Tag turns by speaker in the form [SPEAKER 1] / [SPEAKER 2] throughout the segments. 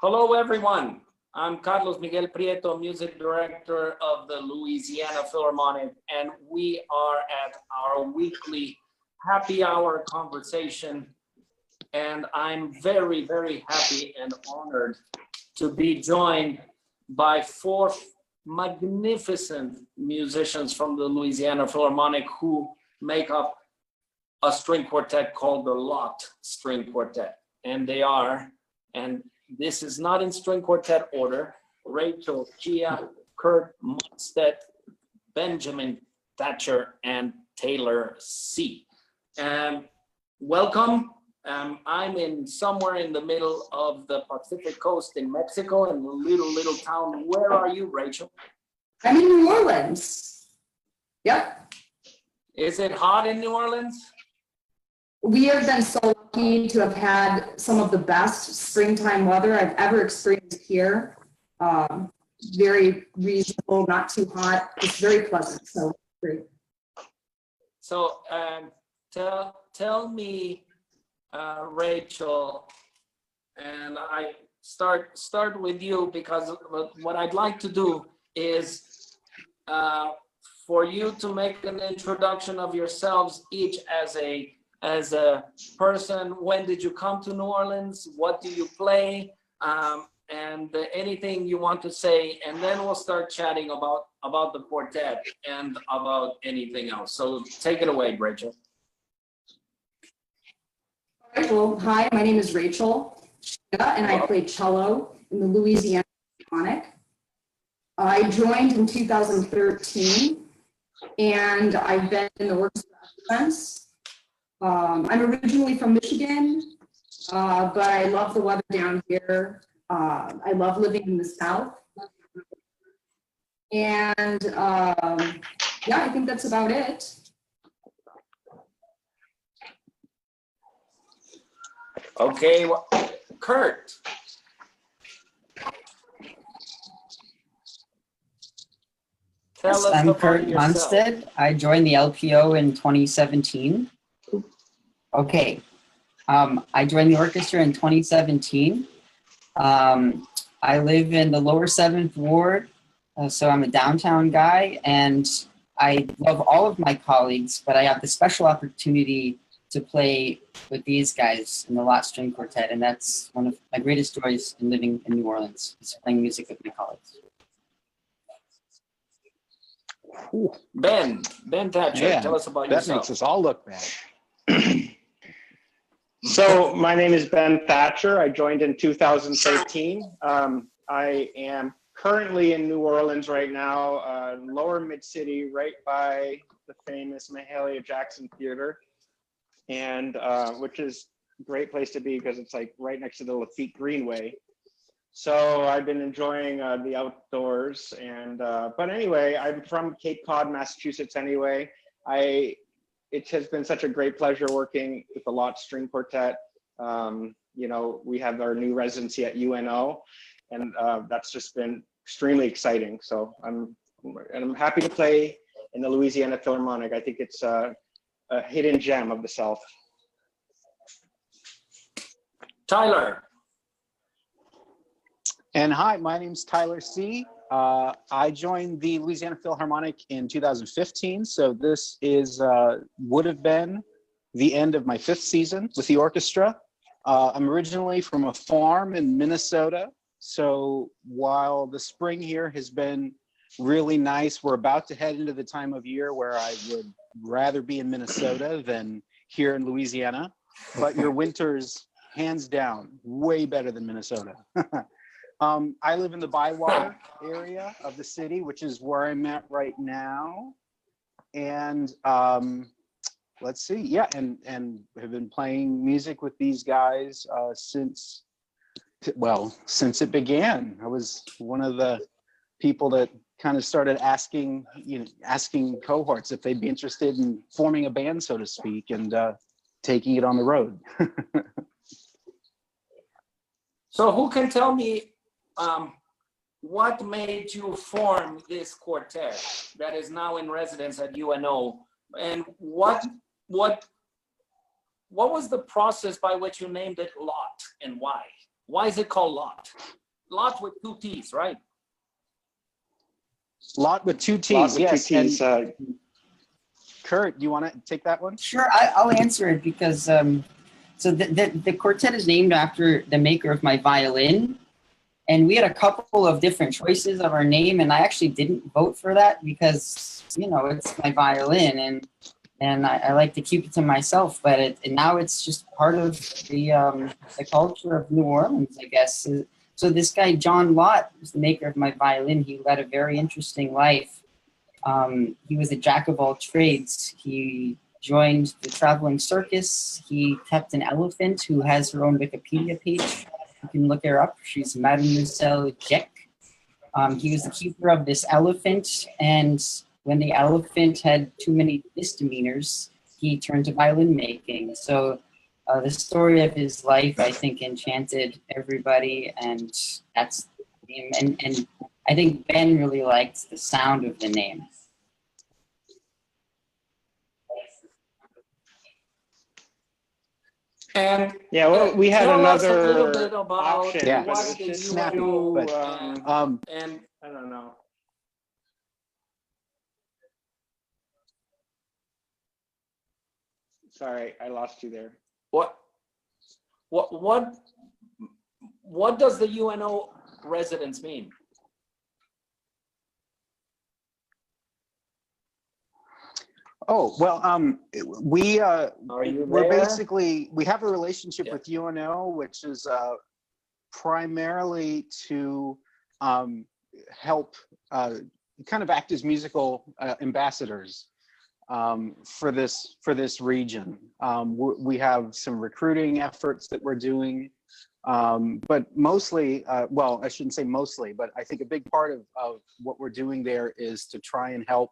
[SPEAKER 1] Hello, everyone. I'm Carlos Miguel Prieto, music director of the Louisiana Philharmonic, and we are at our weekly happy hour conversation. And I'm very, very happy and honored to be joined by four magnificent musicians from the Louisiana Philharmonic who make up a string quartet called the Lott String Quartet. And they are, and this is not in string quartet order, Rachel Hsieh, Kurt Munstedt, Ben Thacher, and Taylor Sieh. Welcome. I'm in somewhere in the middle of the Pacific coast in Mexico, in a little town. Where are you, Rachel?
[SPEAKER 2] I'm in New Orleans. Yep.
[SPEAKER 1] Is it hot in New Orleans?
[SPEAKER 2] We have been so lucky to have had some of the best springtime weather I've ever experienced here. Very reasonable, not too hot. It's very pleasant. So great.
[SPEAKER 1] So tell me, Rachel, and I start with you, because what I'd like to do is for you to make an introduction of yourselves each as a person. When did you come to New Orleans? What do you play? And anything you want to say, and then we'll start chatting about the quartet and about anything else. So take it away, Rachel.
[SPEAKER 2] All right, well, hi, my name is Rachel Hsieh, and I play cello in the Louisiana Philharmonic. I joined in 2013, and I've been in the orchestra since. I'm originally from Michigan, but I love the weather down here. I love living in the South. And yeah, I think that's about it.
[SPEAKER 1] Okay, well, Kurt.
[SPEAKER 3] Yes, I'm Kurt Munstedt. I joined the LPO in 2017. Okay, I joined the orchestra in 2017. I live in the lower 7th ward, so I'm a downtown guy, and I love all of my colleagues, but I have the special opportunity to play with these guys in the Lott String Quartet, and that's one of my greatest joys in living in New Orleans, is playing music with my colleagues.
[SPEAKER 1] Ben Thacher, tell us about yourself.
[SPEAKER 4] That makes us all look bad. So my name is Ben Thacher. I joined in 2013. I am currently in New Orleans right now, lower mid-city, right by the famous Mahalia Jackson Theater, and which is a great place to be because it's like right next to the Lafitte Greenway. So I've been enjoying the outdoors, and but anyway, I'm from Cape Cod, Massachusetts anyway. It has been such a great pleasure working with the Lott String Quartet. You know, we have our new residency at UNO, and that's just been extremely exciting. So I'm happy to play in the Louisiana Philharmonic. I think it's a hidden gem of the South.
[SPEAKER 1] Tyler.
[SPEAKER 5] And hi, my name's Taylor Sieh. I joined the Louisiana Philharmonic in 2015, so this is would have been the end of my 5th season with the orchestra. I'm originally from a farm in Minnesota, so while the spring here has been really nice, we're about to head into the time of year where I would rather be in Minnesota than here in Louisiana, but your winters, hands down, way better than Minnesota. I live in the Bywater area of the city, which is where I'm at right now. And let's see, yeah, and have been playing music with these guys since it began. I was one of the people that kind of started asking cohorts if they'd be interested in forming a band, so to speak, and taking it on the road.
[SPEAKER 1] So who can tell me what made you form this quartet that is now in residence at UNO, and what was the process by which you named it Lott, and why? Why is it called Lott? Lott with 2 T's, right?
[SPEAKER 5] Lott with 2 T's,
[SPEAKER 4] Lott with
[SPEAKER 5] yes.
[SPEAKER 4] 2 T's.
[SPEAKER 5] And Kurt, do you want to take that one?
[SPEAKER 3] Sure, I'll answer it because so the quartet is named after the maker of my violin, and we had a couple of different choices of our name, and I actually didn't vote for that because it's my violin, and I like to keep it to myself. But now it's just part of the culture of New Orleans, I guess. So this guy John Lott, who's the maker of my violin, he led a very interesting life. He was a jack of all trades. He joined the traveling circus. He kept an elephant who has her own Wikipedia page. You can look her up. She's Mademoiselle Jack. He was the keeper of this elephant, and when the elephant had too many misdemeanors, he turned to violin making. So the story of his life, I think, enchanted everybody, and that's him. And I think Ben really liked the sound of the name.
[SPEAKER 1] And
[SPEAKER 4] Yeah, well, we had
[SPEAKER 1] tell us a little
[SPEAKER 4] another
[SPEAKER 1] bit about
[SPEAKER 4] option,
[SPEAKER 5] Yeah.
[SPEAKER 4] but
[SPEAKER 1] what
[SPEAKER 4] it's
[SPEAKER 1] the
[SPEAKER 4] just
[SPEAKER 5] snappy,
[SPEAKER 1] UNO
[SPEAKER 5] but,
[SPEAKER 1] and
[SPEAKER 4] I don't know. Sorry, I lost you there.
[SPEAKER 1] what does the UNO residence mean?
[SPEAKER 5] Oh, well, we
[SPEAKER 1] Are you
[SPEAKER 5] we're
[SPEAKER 1] there?
[SPEAKER 5] basically, we have a relationship
[SPEAKER 1] Yeah.
[SPEAKER 5] with UNO, which is primarily to help kind of act as musical ambassadors for this region. We have some recruiting efforts that we're doing, but mostly, well, I shouldn't say mostly, but I think a big part of what we're doing there is to try and help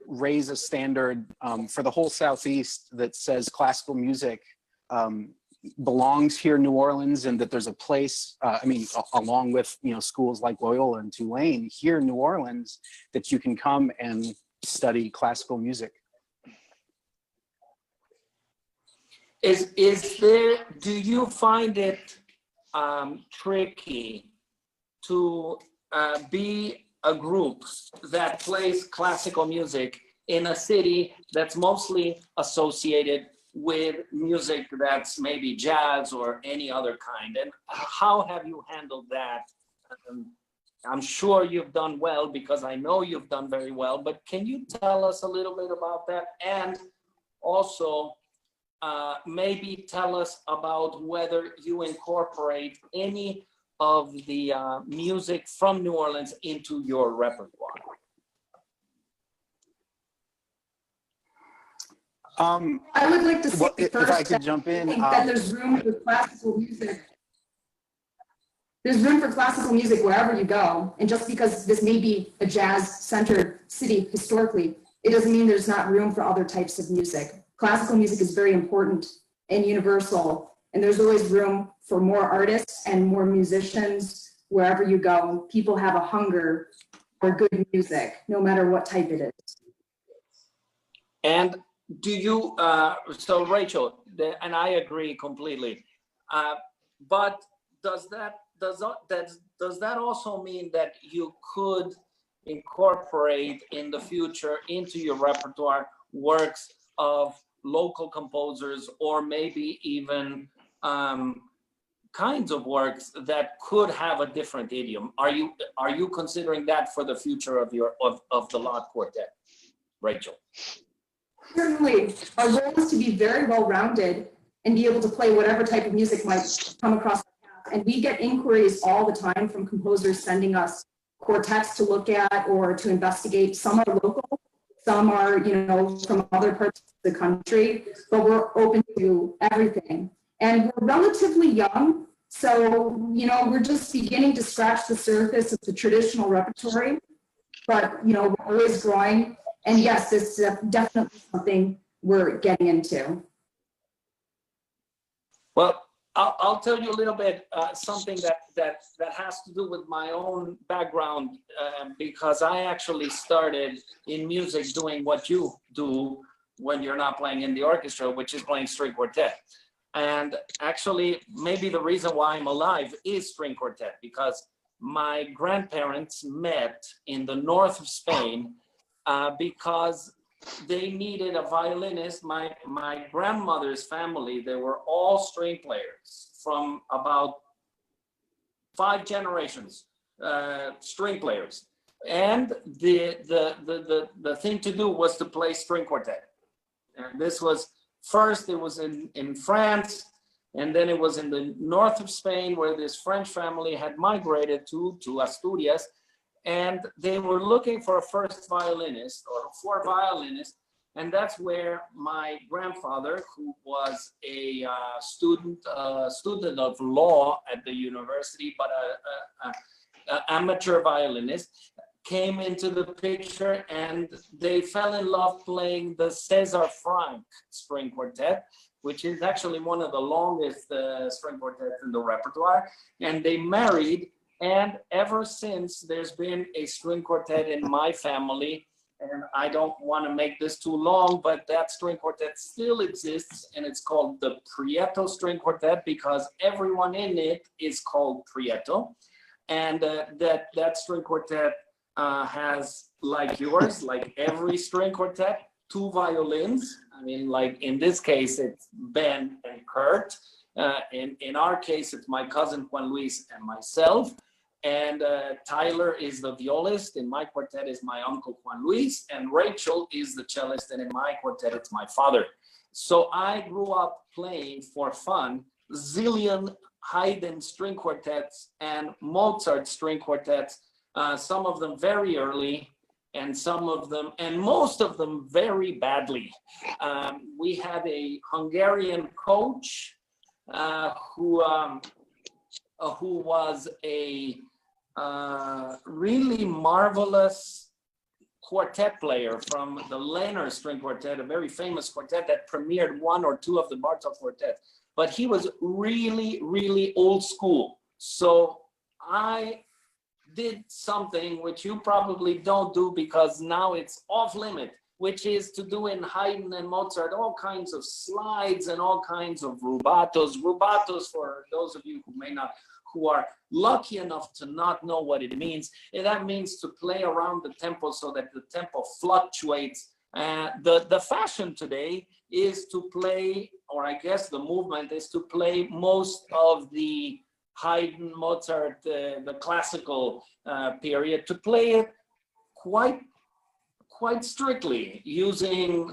[SPEAKER 5] raise a standard for the whole Southeast that says classical music belongs here in New Orleans, and that there's a place, along with schools like Loyola and Tulane here in New Orleans, that you can come and study classical music.
[SPEAKER 1] Do you find it tricky to be a group that plays classical music in a city that's mostly associated with music that's maybe jazz or any other kind? And how have you handled that? I'm sure you've done well, because I know you've done very well, but can you tell us a little bit about that? And also maybe tell us about whether you incorporate any of the music from New Orleans into your repertoire.
[SPEAKER 2] I would like to say
[SPEAKER 5] If
[SPEAKER 2] first
[SPEAKER 5] I could
[SPEAKER 2] that
[SPEAKER 5] jump in,
[SPEAKER 2] I think that there's room for classical music. There's room for classical music wherever you go. And just because this may be a jazz-centered city historically, it doesn't mean there's not room for other types of music. Classical music is very important and universal, and there's always room for more artists and more musicians wherever you go. People have a hunger for good music, no matter what type it is.
[SPEAKER 1] And do you, so Rachel, and I agree completely, but does that also mean that you could incorporate in the future into your repertoire works of local composers, or maybe even kinds of works that could have a different idiom? Are you considering that for the future of the Lott Quartet, Rachel?
[SPEAKER 2] Certainly, our goal is to be very well-rounded and be able to play whatever type of music might come across our path. And we get inquiries all the time from composers sending us quartets to look at or to investigate. Some are local, some are, from other parts of the country, but we're open to everything. And we're relatively young, so, we're just beginning to scratch the surface of the traditional repertory, but, we're always growing. And yes, this is definitely something we're getting into.
[SPEAKER 1] Well, I'll tell you a little bit something that has to do with my own background, because I actually started in music doing what you do when you're not playing in the orchestra, which is playing string quartet. And actually, maybe the reason why I'm alive is string quartet, because my grandparents met in the north of Spain because they needed a violinist. My grandmother's family, they were all string players from about 5 generations, string players. And the thing to do was to play string quartet. And this was, first it was in France, and then it was in the north of Spain, where this French family had migrated to Asturias, and they were looking for a first violinist or for violinists. And that's where my grandfather, who was a student of law at the university, but an amateur violinist, came into the picture, and they fell in love playing the César Franck string quartet, which is actually one of the longest string quartets in the repertoire. And they married, and ever since there's been a string quartet in my family. And I don't want to make this too long, but that string quartet still exists, and it's called the Prieto String Quartet because everyone in it is called Prieto. And that string quartet has, like yours, like every string quartet, 2 violins. I mean, like in this case, it's Ben and Kurt. In our case, it's my cousin Juan Luis and myself. And Tyler is the violist. In my quartet is my uncle Juan Luis, and Rachel is the cellist. And in my quartet, it's my father. So I grew up playing for fun zillion Haydn string quartets and Mozart string quartets, some of them very early, and some of them, and most of them very badly. We had a Hungarian coach who was a really marvelous quartet player from the Lehner String Quartet, a very famous quartet that premiered 1 or 2 of the Bartók quartets. But he was really, really old school. So I did something which you probably don't do because now it's off limit, which is to do in Haydn and Mozart all kinds of slides and all kinds of rubatos. Rubatos, for those of you who are lucky enough to not know what it means, and that means to play around the tempo so that the tempo fluctuates. The fashion today is to play, or I guess the movement is to play most of the Haydn, Mozart, the classical period, to play it quite strictly, using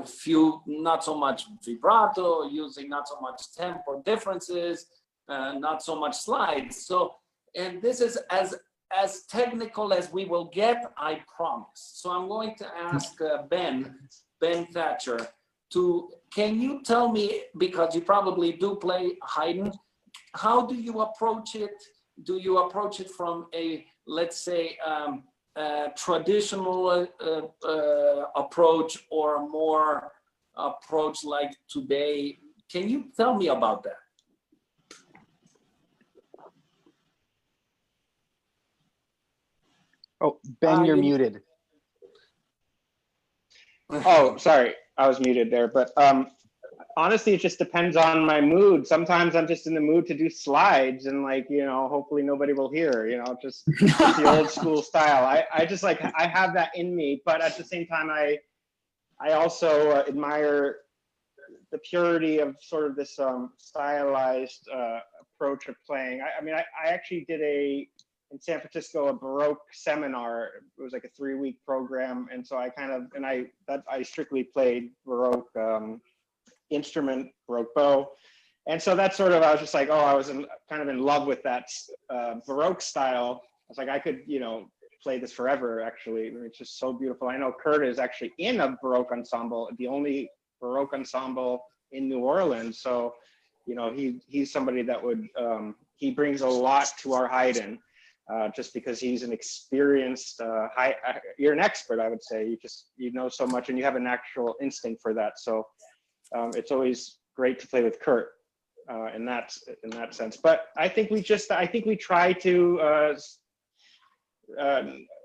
[SPEAKER 1] few, not so much vibrato, using not so much tempo differences, not so much slides. So, and this is as technical as we will get, I promise. So I'm going to ask Ben Thacher can you tell me, because you probably do play Haydn, how do you approach it? Do you approach it from a, let's say, traditional approach, or a more approach like today? Can you tell me about that?
[SPEAKER 5] Oh, Ben, you're muted.
[SPEAKER 4] Oh, sorry, I was muted there. But honestly, it just depends on my mood. Sometimes I'm just in the mood to do slides, and like, you know, hopefully nobody will hear, you know, just the old school style. I just like, I have that in me, but at the same time, I also admire the purity of sort of this stylized approach of playing. I mean, I actually did in San Francisco, a Baroque seminar. It was like a 3-week program. And so I strictly played Baroque instrument, Baroque bow. And so that's sort of, I was just like, I was kind of in love with that Baroque style. I was like, I could, you know, play this forever, actually. It's just so beautiful. I know Kurt is actually in a Baroque ensemble, the only Baroque ensemble in New Orleans. So, you know, he's somebody that would, he brings a lot to our Haydn. Just because he's an experienced, you're an expert, I would say. You know so much, and you have an actual instinct for that. So it's always great to play with Kurt in that sense. But I think we try to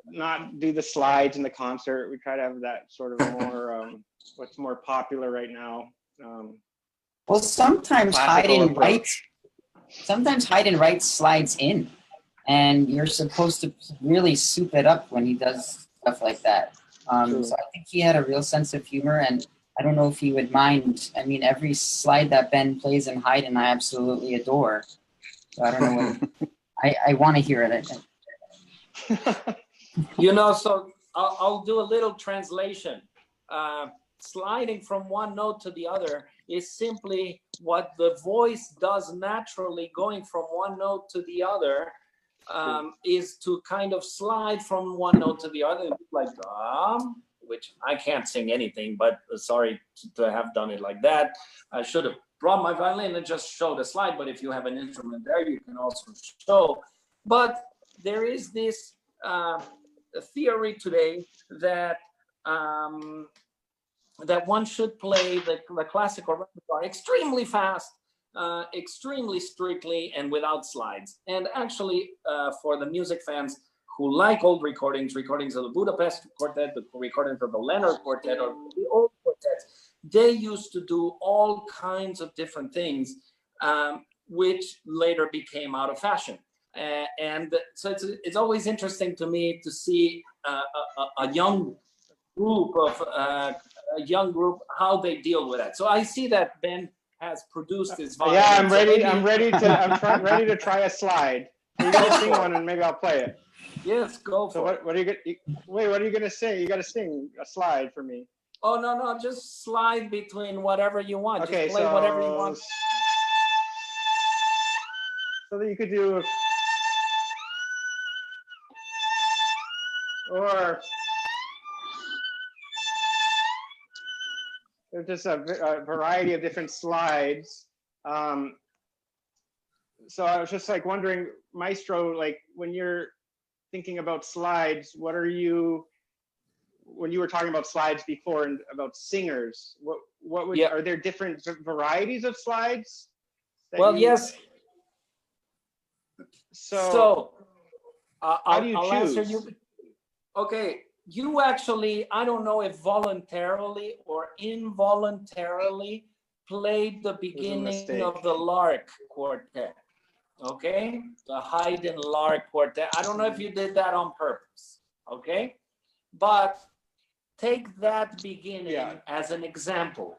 [SPEAKER 4] not do the slides in the concert. We try to have that sort of more what's more popular right now.
[SPEAKER 3] Well, sometimes
[SPEAKER 4] classical
[SPEAKER 3] hide and write slides in, and you're supposed to really soup it up when he does stuff like that. So I think he had a real sense of humor, and I don't know if he would mind. I mean, every slide that Ben plays in Haydn, I absolutely adore. So I don't know what I want to hear it.
[SPEAKER 1] You know, so I'll do a little translation. Sliding from one note to the other is simply what the voice does naturally, going from one note to the other, is to kind of slide from one note to the other, like which I can't sing anything, but sorry to have done it like that. I should have brought my violin and just showed a slide, but if you have an instrument there, you can also show. But there is this theory today that that one should play the classical repertoire extremely fast, extremely strictly, and without slides. And actually, for the music fans who like old recordings of the Budapest Quartet, the recordings of the Leonard Quartet, or the old quartets, they used to do all kinds of different things, which later became out of fashion. And so it's always interesting to me to see a young group how they deal with that. So I see that Ben has produced this violin.
[SPEAKER 4] Yeah, I'm ready. I'm ready to try a slide. You're gonna sing one, and maybe I'll play it.
[SPEAKER 1] Yes, go for it.
[SPEAKER 4] What are you gonna wait? What are you gonna sing? You got to sing a slide for me.
[SPEAKER 1] Oh no, just slide between whatever you want.
[SPEAKER 4] Okay,
[SPEAKER 1] just play whatever you want.
[SPEAKER 4] So that you could do, or there's just a variety of different slides. So I was just like wondering, Maestro, like when you're thinking about slides, what are you, when you were talking about slides before and about singers, what would, are there different varieties of slides?
[SPEAKER 1] Well, yes.
[SPEAKER 4] So
[SPEAKER 1] how
[SPEAKER 4] do you
[SPEAKER 1] I'll
[SPEAKER 4] choose?
[SPEAKER 1] answer you. Okay, you actually, I don't know if voluntarily or involuntarily played the beginning of the Lark Quartet. Okay, the Haydn Lark Quartet. I don't know if you did that on purpose. Okay, but take that beginning as an example.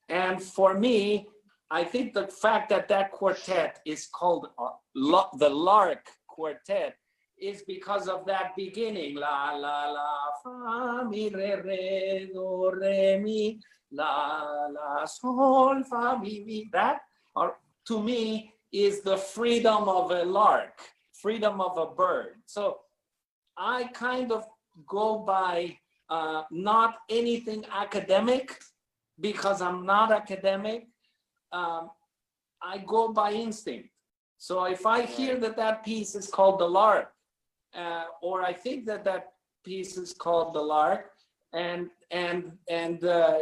[SPEAKER 1] And for me, I think the fact that that quartet is called the Lark Quartet is because of that beginning. La, la, la, fa, mi, re, do, re, mi, la, la, sol, fa, mi, mi. That, to me, is the freedom of a lark, freedom of a bird. So I kind of go by not anything academic, because I'm not academic. I go by instinct. So if I hear that that piece is called the Lark, or I think that that piece is called the Lark, and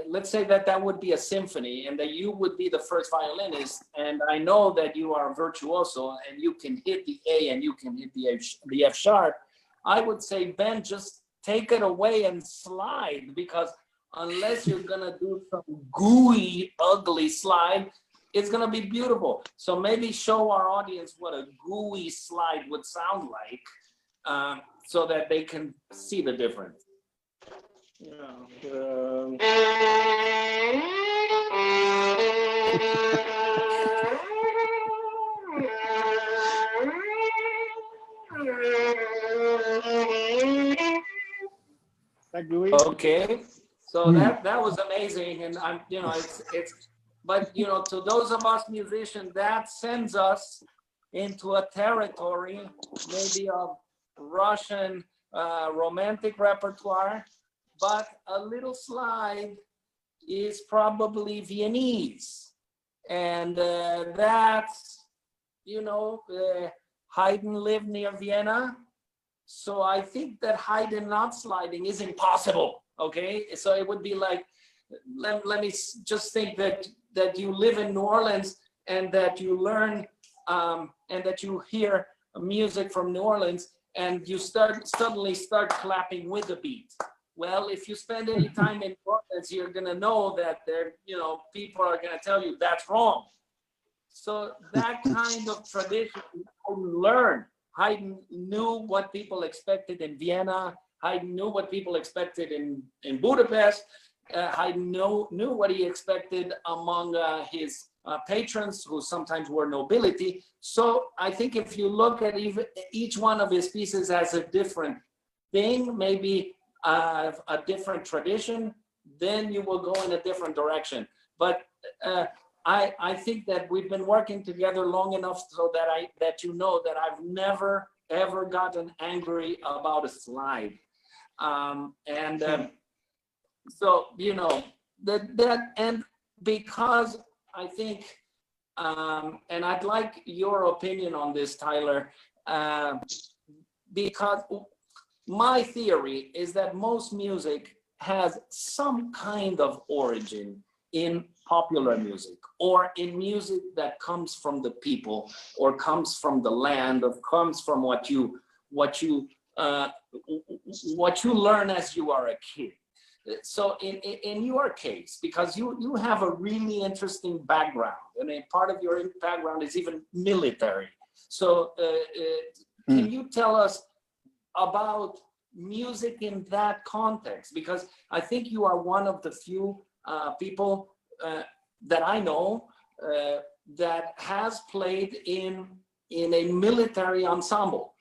[SPEAKER 1] let's say that that would be a symphony, and that you would be the first violinist, and I know that you are a virtuoso and you can hit the A and you can hit the F sharp, I would say, Ben, just take it away and slide, because unless you're gonna do some gooey, ugly slide, it's gonna be beautiful. So maybe show our audience what a gooey slide would sound like, so that they can see the difference. Okay, so that was amazing, and I'm, you know, it's, but you know, to those of us musicians, that sends us into a territory maybe of Russian romantic repertoire, but a little slide is probably Viennese, and that's, you know, Haydn lived near Vienna. So I think that Haydn not sliding is impossible, okay? So it would be like, let me just think that you live in New Orleans and that you learn, and that you hear music from New Orleans and you suddenly start clapping with the beat. Well, if you spend any time in Florence, you're going to know that people are going to tell you that's wrong. So that kind of tradition, Haydn learned. Haydn knew what people expected in Vienna. Haydn knew what people expected in Budapest. Haydn knew what he expected among his patrons, who sometimes were nobility. So I think if you look at each one of his pieces as a different thing, maybe a different tradition, then you will go in a different direction. But I think that we've been working together long enough so that you know that I've never ever gotten angry about a slide, so that and because I think, and I'd like your opinion on this, Tyler, because my theory is that most music has some kind of origin in popular music, or in music that comes from the people, or comes from the land, or comes from what you learn as you are a kid. So in your case, because you have a really interesting background, and a part of your background is even military. So can you tell us about music in that context? Because I think you are one of the few people that I know that has played in a military ensemble.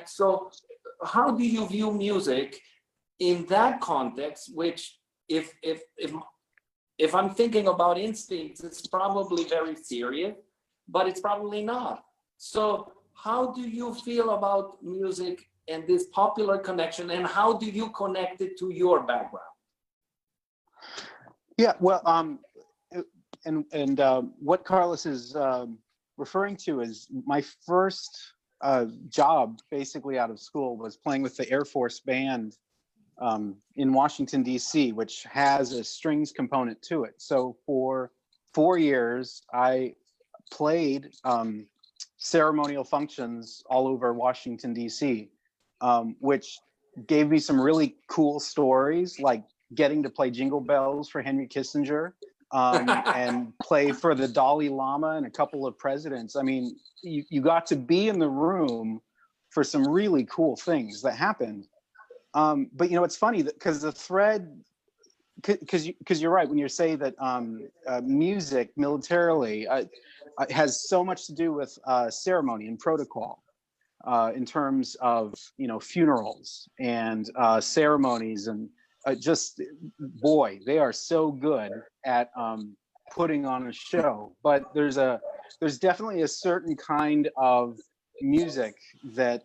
[SPEAKER 1] So how do you view music in that context, which if I'm thinking about instincts, it's probably very serious, but it's probably not. So how do you feel about music and this popular connection, and how do you connect it to your background?
[SPEAKER 5] Yeah, well, and what Carlos is referring to is my first job basically out of school was playing with the Air Force Band in Washington, D.C., which has a strings component to it. So for 4 years, I played ceremonial functions all over Washington, D.C., which gave me some really cool stories, like getting to play Jingle Bells for Henry Kissinger and play for the Dalai Lama and a couple of presidents. I mean, you got to be in the room for some really cool things that happened. But it's funny that because the thread, because you're right when you say that music militarily has so much to do with ceremony and protocol in terms of funerals and ceremonies, and just boy, they are so good at putting on a show. But there's definitely a certain kind of music that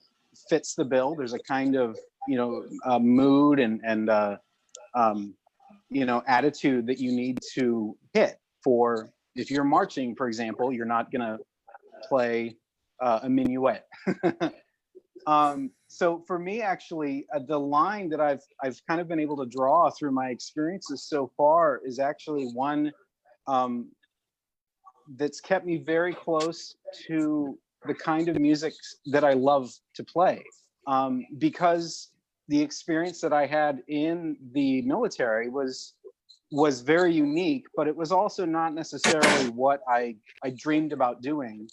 [SPEAKER 5] fits the bill. There's a kind of mood and attitude that you need to hit for. If you're marching, for example, you're not gonna play a minuet. So for me, actually, the line that I've kind of been able to draw through my experiences so far is actually one that's kept me very close to the kind of music that I love to play, because the experience that I had in the military was very unique, but it was also not necessarily what I dreamed about doing.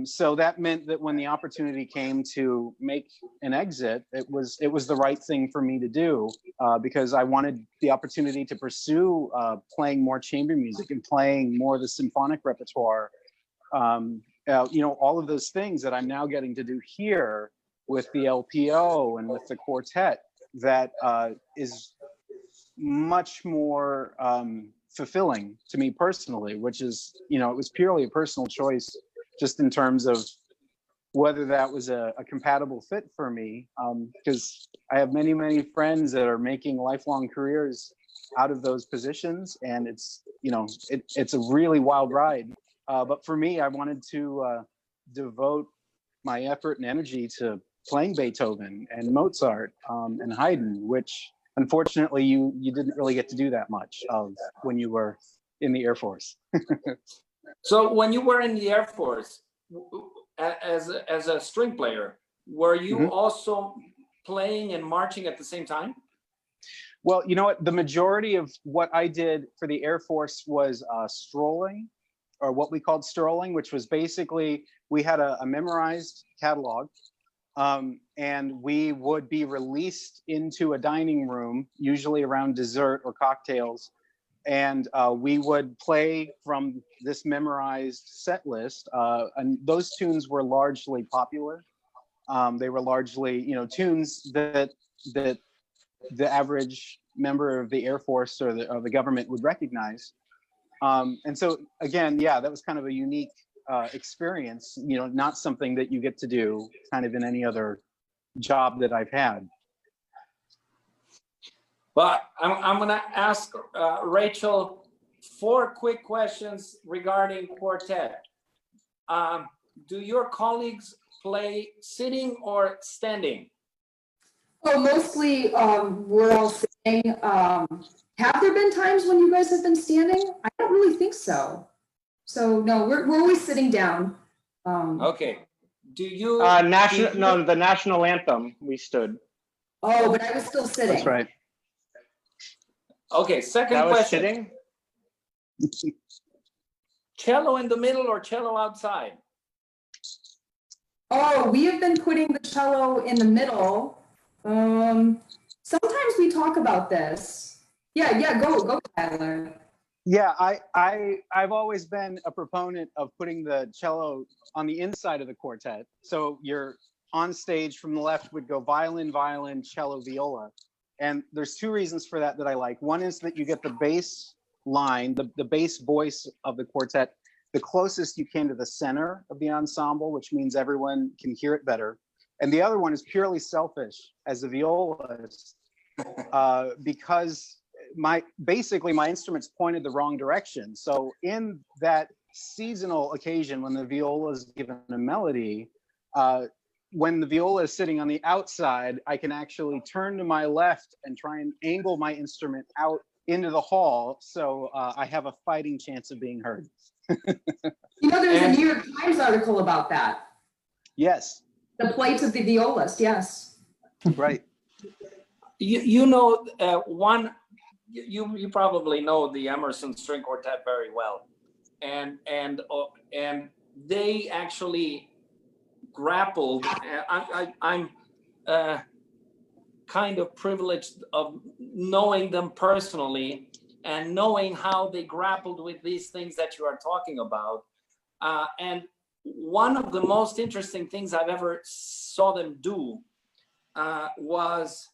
[SPEAKER 5] So that meant that when the opportunity came to make an exit, it was the right thing for me to do, because I wanted the opportunity to pursue playing more chamber music and playing more of the symphonic repertoire. All of those things that I'm now getting to do here with the LPO and with the quartet, that is much more fulfilling to me personally, which is, it was purely a personal choice, just in terms of whether that was a compatible fit for me, because I have many, many friends that are making lifelong careers out of those positions, and it's a really wild ride. But for me, I wanted to devote my effort and energy to playing Beethoven and Mozart and Haydn, which unfortunately you didn't really get to do that much of when you were in the Air Force.
[SPEAKER 1] So when you were in the Air Force as a string player, were you also playing and marching at the same time?
[SPEAKER 5] Well, you know what? The majority of what I did for the Air Force was strolling, or what we called strolling, which was basically we had a memorized catalog, and we would be released into a dining room, usually around dessert or cocktails, and we would play from this memorized set list. And those tunes were largely popular. They were largely, you know, tunes that the average member of the Air Force or the government would recognize. And so again, yeah, that was kind of a unique experience, you know, not something that you get to do kind of in any other job that I've had.
[SPEAKER 1] But I'm going to ask Rachel 4 quick questions regarding quartet. Do your colleagues play sitting or standing?
[SPEAKER 2] Oh, mostly we're all sitting. Have there been times when you guys have been standing? I don't really think so. So no, we're always sitting down.
[SPEAKER 1] Okay. Do you?
[SPEAKER 4] The national anthem, we stood.
[SPEAKER 2] Oh, but I was still sitting.
[SPEAKER 5] That's right.
[SPEAKER 1] Okay, second
[SPEAKER 4] That was
[SPEAKER 1] question.
[SPEAKER 4] sitting?
[SPEAKER 1] Cello in the middle or cello outside?
[SPEAKER 2] Oh, we have been putting the cello in the middle. Sometimes we talk about this. Yeah, go, Tyler.
[SPEAKER 5] Yeah, I've always been a proponent of putting the cello on the inside of the quartet. So you're on stage from the left would go violin, violin, cello, viola. And there's 2 reasons for that I like. One is that you get the bass line, the bass voice of the quartet, the closest you can to the center of the ensemble, which means everyone can hear it better. And the other one is purely selfish as a violist, because basically my instrument's pointed the wrong direction. So in that seasonal occasion when the viola is given a melody, when the viola is sitting on the outside, I can actually turn to my left and try and angle my instrument out into the hall, so I have a fighting chance of being heard.
[SPEAKER 2] You know, there's a New York Times article about that.
[SPEAKER 5] Yes.
[SPEAKER 2] The plight of the violist, yes.
[SPEAKER 5] Right.
[SPEAKER 1] You know, you probably know the Emerson String Quartet very well, and they actually grappled. I'm kind of privileged of knowing them personally and knowing how they grappled with these things that you are talking about. And one of the most interesting things I've ever saw them do was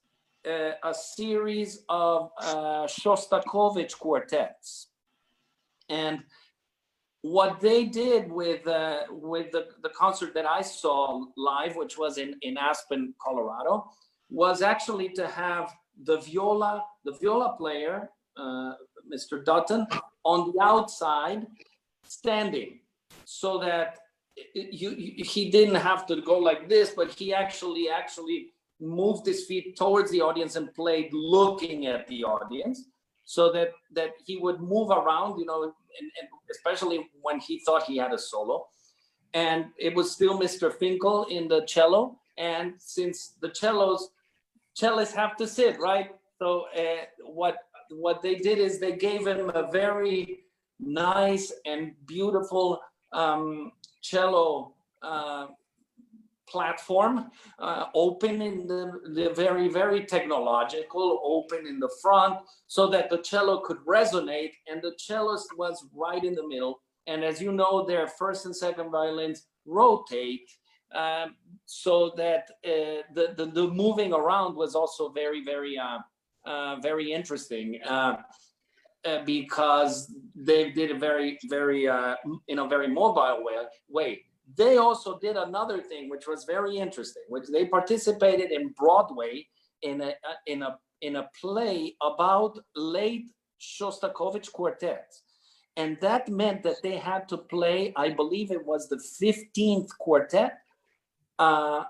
[SPEAKER 1] a series of Shostakovich quartets. And what they did with the concert that I saw live, which was in Aspen, Colorado, was actually to have the viola player, Mr. Dutton, on the outside standing, so that he didn't have to go like this, but he actually moved his feet towards the audience and played looking at the audience, so that he would move around, you know, and especially when he thought he had a solo. And it was still Mr. Finkel in the cello, and since the cellists have to sit, right? So what they did is they gave him a very nice and beautiful cello platform, open in the very, very technological, open in the front, so that the cello could resonate, and the cellist was right in the middle. And as you know, their first and second violins rotate, so that the moving around was also very, very, very interesting, because they did a very, very, in a very mobile way. They also did another thing which was very interesting, which they participated in Broadway in a play about late Shostakovich quartets. And that meant that they had to play, I believe it was the 15th quartet,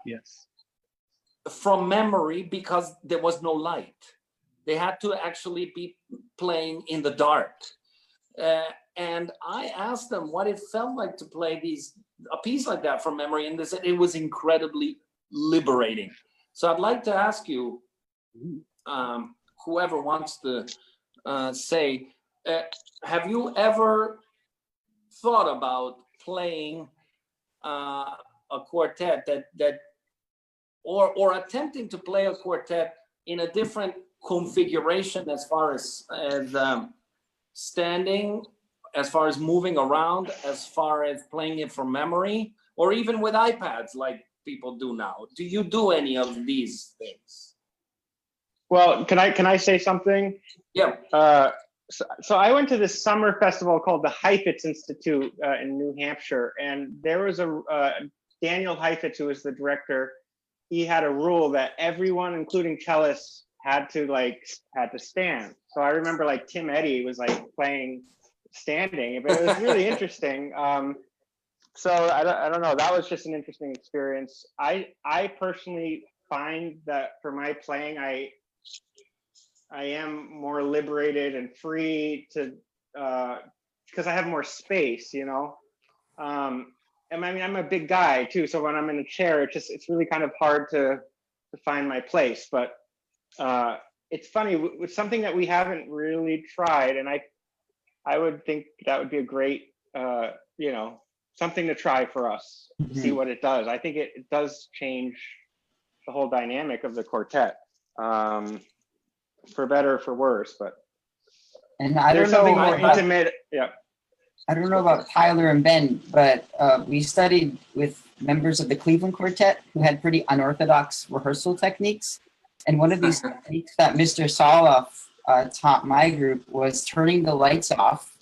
[SPEAKER 5] Yes,
[SPEAKER 1] from memory, because there was no light. They had to actually be playing in the dark. And I asked them what it felt like to play a piece like that from memory, and they said it was incredibly liberating. So I'd like to ask you, whoever wants to say, have you ever thought about playing a quartet or attempting to play a quartet in a different configuration as far as standing, as far as moving around, as far as playing it from memory, or even with iPads like people do now? Do you do any of these things?
[SPEAKER 4] Well, can I say something?
[SPEAKER 1] Yeah.
[SPEAKER 4] So I went to this summer festival called the Heifetz Institute in New Hampshire, and there was a Daniel Heifetz, who was the director. He had a rule that everyone, including cellists, had to stand. So I remember like Tim Eddy was like playing standing, but it was really interesting. So I don't know. That was just an interesting experience. I personally find that for my playing, I am more liberated and free to because I have more space, you know. And I mean, I'm a big guy too, so when I'm in a chair, it's really kind of hard to find my place. But it's funny, with something that we haven't really tried, and I would think that would be a great, you know, something to try for us, see what it does. I think it does change the whole dynamic of the quartet, for better or for worse. But
[SPEAKER 3] And I
[SPEAKER 4] there's
[SPEAKER 3] don't know
[SPEAKER 4] something more
[SPEAKER 3] about,
[SPEAKER 4] intimate. Yeah.
[SPEAKER 3] I don't know about Tyler and Ben, but we studied with members of the Cleveland Quartet who had pretty unorthodox rehearsal techniques. And one of these techniques that Mr. Soloff taught my group was turning the lights off,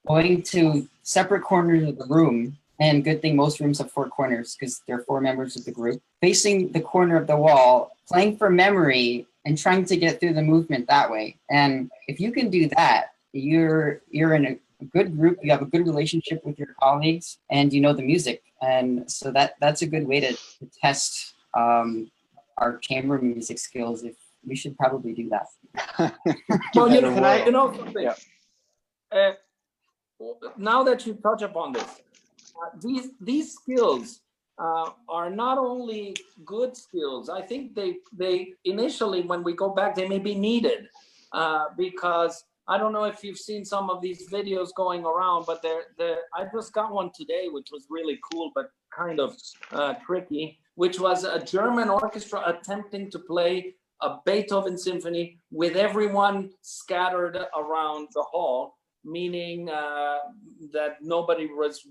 [SPEAKER 3] going to separate corners of the room, and good thing most rooms have 4 corners because there are 4 members of the group, facing the corner of the wall, playing from memory, and trying to get through the movement that way. And if you can do that, you're in a good group, you have a good relationship with your colleagues, and you know the music. And so that's a good way to test our chamber music skills. If we should probably do that.
[SPEAKER 1] Well, you
[SPEAKER 4] Can
[SPEAKER 1] know something.
[SPEAKER 4] Yeah.
[SPEAKER 1] Now that you touch upon this, these skills are not only good skills. I think they initially, when we go back, they may be needed because I don't know if you've seen some of these videos going around, but I just got one today, which was really cool, but kind of tricky, which was a German orchestra attempting to play a Beethoven symphony with everyone scattered around the hall, meaning that nobody was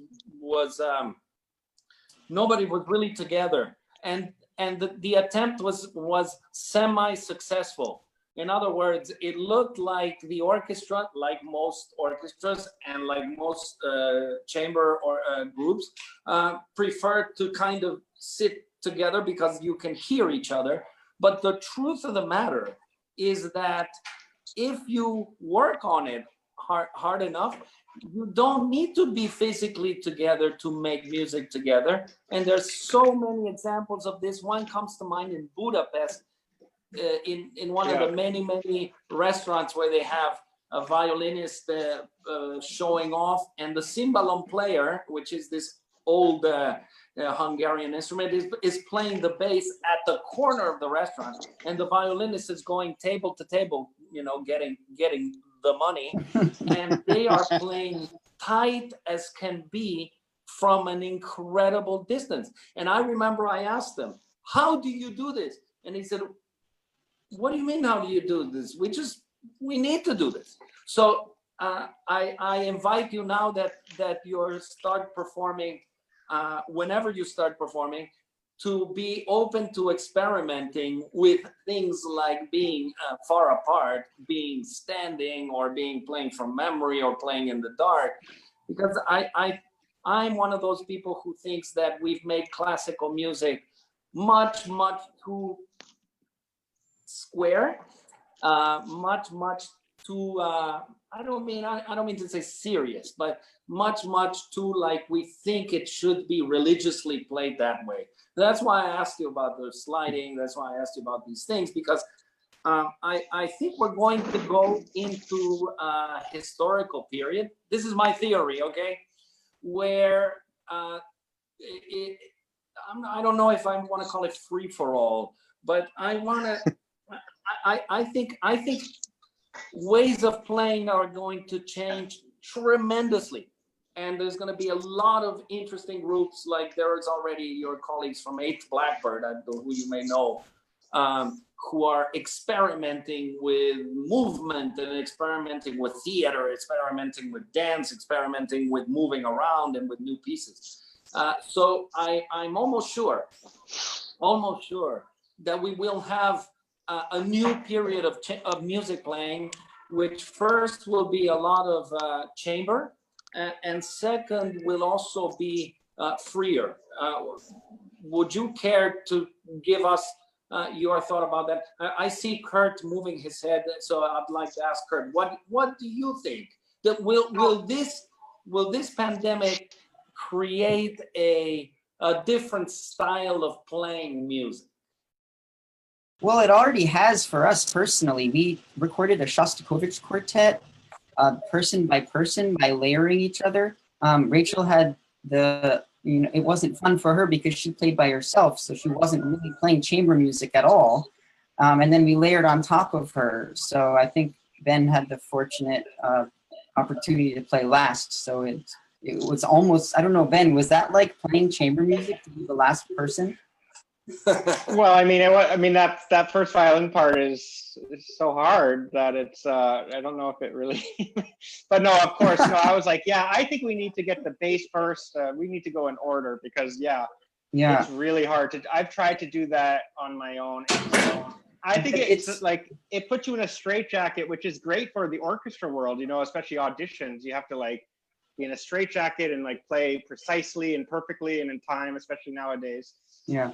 [SPEAKER 1] really together, and the attempt was semi-successful. In other words, it looked like the orchestra, like most orchestras and like most chamber or groups, prefer to kind of sit together because you can hear each other. But the truth of the matter is that if you work on it hard enough, you don't need to be physically together to make music together. And there's so many examples of this. One comes to mind in Budapest, in one of the many restaurants where they have a violinist showing off, and the cymbalum player, which is this old Hungarian instrument, is playing the bass at the corner of the restaurant, and the violinist is going table to table, you know, getting the money, and they are playing tight as can be from an incredible distance. And I remember I asked them, how do you do this? And he said, what do you mean, how do you do this? We need to do this. So I invite you now that you start performing, whenever you start performing, to be open to experimenting with things like being far apart, being standing, or playing from memory, or playing in the dark. Because I'm one of those people who thinks that we've made classical music much too square, much too I don't mean to say serious, but much too like we think it should be religiously played that way. That's why I asked you about the sliding. That's why I asked you about these things, because I think we're going to go into a historical period. This is my theory, okay? Where I don't know if I want to call it free for all, but I want to. I think ways of playing are going to change tremendously. And there's going to be a lot of interesting groups, like there is already your colleagues from 8th Blackbird, who you may know, who are experimenting with movement and experimenting with theater, experimenting with dance, experimenting with moving around and with new pieces. So I'm almost sure that we will have a new period of music playing, which first will be a lot of chamber, and second will also be freer. Would you care to give us your thought about that? I see Kurt moving his head, so I'd like to ask Kurt, what do you think? That will this pandemic create a different style of playing music?
[SPEAKER 3] Well, it already has for us personally. We recorded a Shostakovich quartet, person by person, by layering each other. Rachel had it wasn't fun for her because she played by herself, so she wasn't really playing chamber music at all. And then we layered on top of her. So I think Ben had the fortunate opportunity to play last. So it was almost, I don't know, Ben, was that like playing chamber music to be the last person?
[SPEAKER 4] Well, I mean, that first violin part is so hard that it's I don't know if it really, but no, of course, no. I was like, yeah, I think we need to get the bass first. We need to go in order because it's really hard to. I've tried to do that on my own. I think it's like it puts you in a straitjacket, which is great for the orchestra world, especially auditions. You have to like be in a straitjacket and like play precisely and perfectly and in time, especially nowadays.
[SPEAKER 3] Yeah.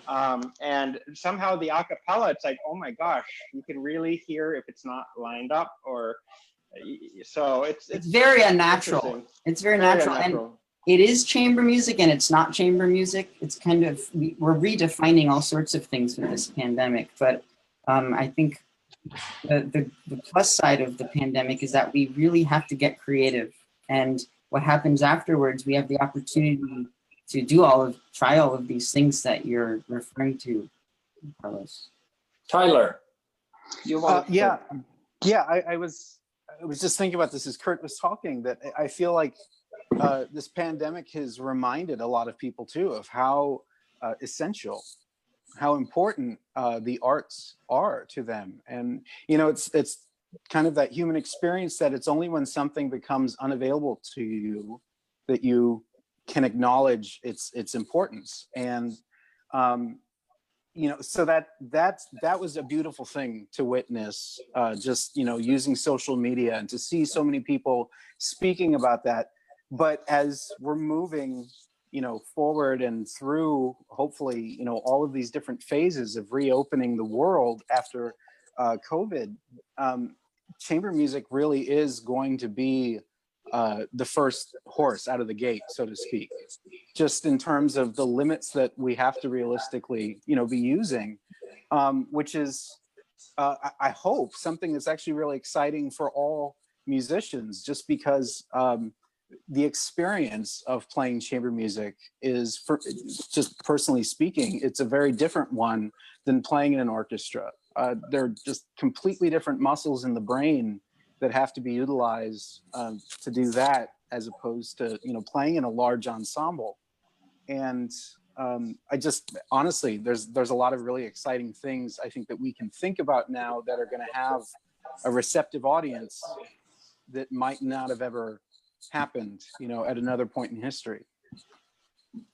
[SPEAKER 4] And somehow the acapella, it's like, oh my gosh, you can really hear if it's not lined up, or so it's
[SPEAKER 3] very unnatural. It's very natural. And it is chamber music and it's not chamber music. It's kind of, we're redefining all sorts of things with this pandemic. But I think the plus side of the pandemic is that we really have to get creative. And what happens afterwards, we have the opportunity to try all of these things that you're referring to, Carlos.
[SPEAKER 1] Tyler, you want
[SPEAKER 5] yeah. I was just thinking about this as Kurt was talking, that I feel like this pandemic has reminded a lot of people too of how essential, how important the arts are to them. And it's kind of that human experience that it's only when something becomes unavailable to you that you can acknowledge its importance. And so that was a beautiful thing to witness, just using social media and to see so many people speaking about that. But as we're moving forward and through, hopefully, all of these different phases of reopening the world after COVID, chamber music really is going to be the first horse out of the gate, so to speak, just in terms of the limits that we have to realistically, be using, which is, I hope, something that's actually really exciting for all musicians, just because the experience of playing chamber music is, just personally speaking, it's a very different one than playing in an orchestra. They're just completely different muscles in the brain that have to be utilized to do that, as opposed to playing in a large ensemble. And I just honestly, there's a lot of really exciting things I think that we can think about now that are going to have a receptive audience that might not have ever happened, at another point in history.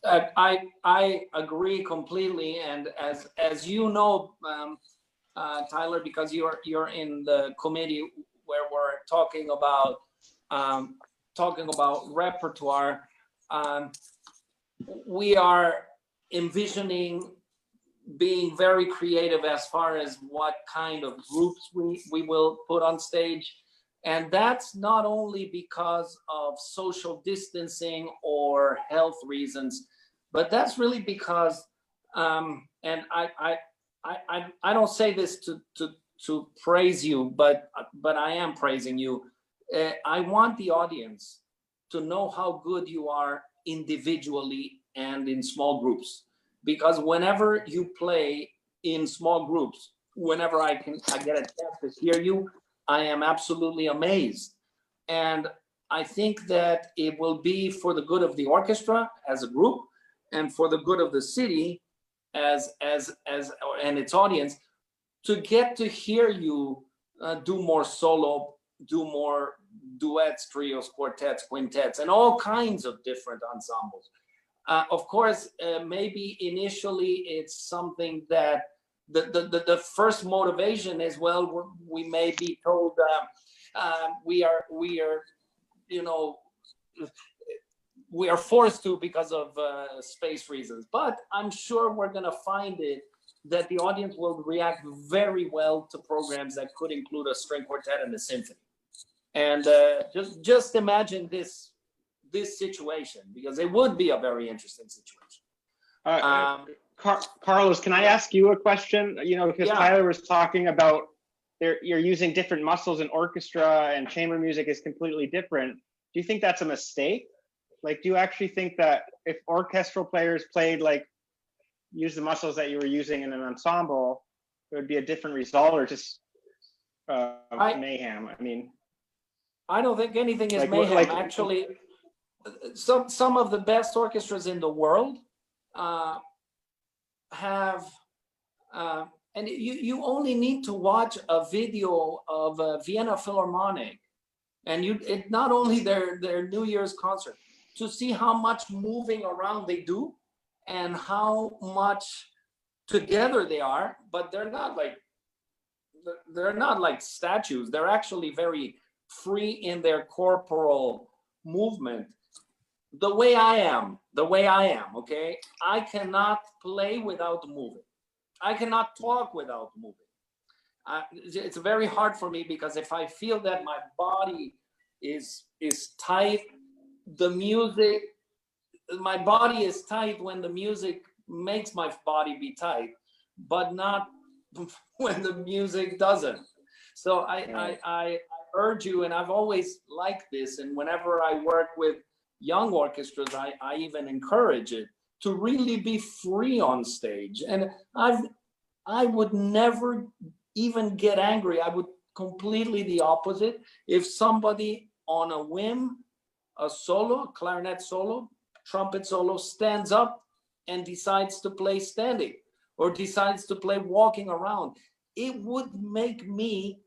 [SPEAKER 1] I agree completely, and as you know, Tyler, because you're in the committee where we're talking about repertoire, we are envisioning being very creative as far as what kind of groups we will put on stage. And that's not only because of social distancing or health reasons, but that's really because, and I don't say this to praise you, but I am praising you. I want the audience to know how good you are individually and in small groups, because whenever you play in small groups, whenever I get a chance to hear you, I am absolutely amazed. And I think that it will be for the good of the orchestra as a group and for the good of the city as and its audience to get to hear you do more solo, do more duets, trios, quartets, quintets, and all kinds of different ensembles. Of course, maybe initially it's something that the first motivation is, well, we may be told we are we are forced to because of space reasons, but I'm sure we're going to find it that the audience will react very well to programs that could include a string quartet and a symphony. And just imagine this situation, because it would be a very interesting situation.
[SPEAKER 4] Carlos, can I ask you a question? Because
[SPEAKER 1] Yeah.
[SPEAKER 4] Tyler was talking about you're using different muscles in orchestra and chamber music is completely different. Do you think that's a mistake? Like, do you actually think that if orchestral players played use the muscles that you were using in an ensemble, it would be a different result, or just mayhem? I mean,
[SPEAKER 1] I don't think anything is mayhem. Actually, some of the best orchestras in the world have, and you only need to watch a video of Vienna Philharmonic, and it not only their New Year's concert, to see how much moving around they do and how much together they are, but they're not like statues. They're actually very free in their corporal movement. The way I am, okay? I cannot play without moving. I cannot talk without moving. It's very hard for me, because if I feel that my body is tight, my body is tight when the music makes my body be tight, but not when the music doesn't. So I urge you, and I've always liked this, and whenever I work with young orchestras, I even encourage it, to really be free on stage. And I would never even get angry. I would completely the opposite. If somebody on a whim, a solo, a clarinet solo, trumpet solo, stands up and decides to play standing or decides to play walking around, it would make me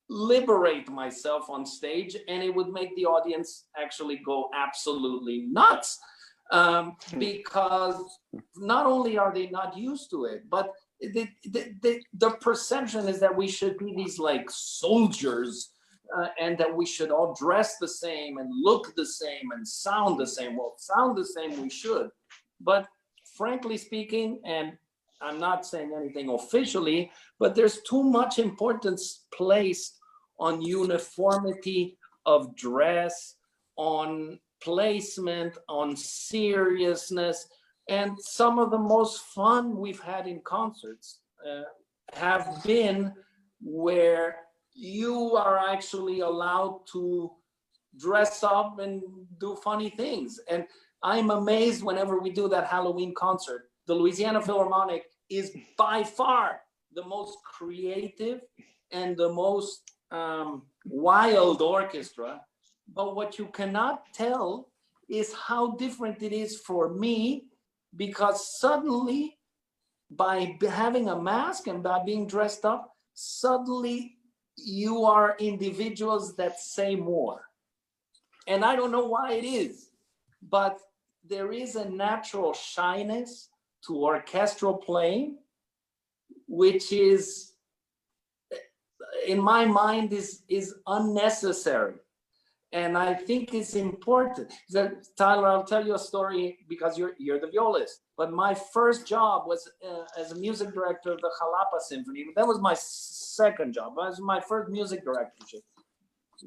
[SPEAKER 1] liberate myself on stage, and it would make the audience actually go absolutely nuts, because not only are they not used to it, but the perception is that we should be these like soldiers, and that we should all dress the same and look the same and sound the same. Well, sound the same we should, but frankly speaking, and I'm not saying anything officially, but there's too much importance placed on uniformity of dress, on placement, on seriousness. And some of the most fun we've had in concerts have been where you are actually allowed to dress up and do funny things. And I'm amazed whenever we do that Halloween concert. The Louisiana Philharmonic is by far the most creative and the most wild orchestra. But what you cannot tell is how different it is for me, because suddenly, by having a mask and by being dressed up, suddenly you are individuals that say more. And I don't know why it is, but there is a natural shyness to orchestral playing, which is, in my mind, is unnecessary. And I think it's important. Tyler, I'll tell you a story, because you're the violist. But my first job was as a music director of the Jalapa Symphony. That was my second job. That was my first music directorship.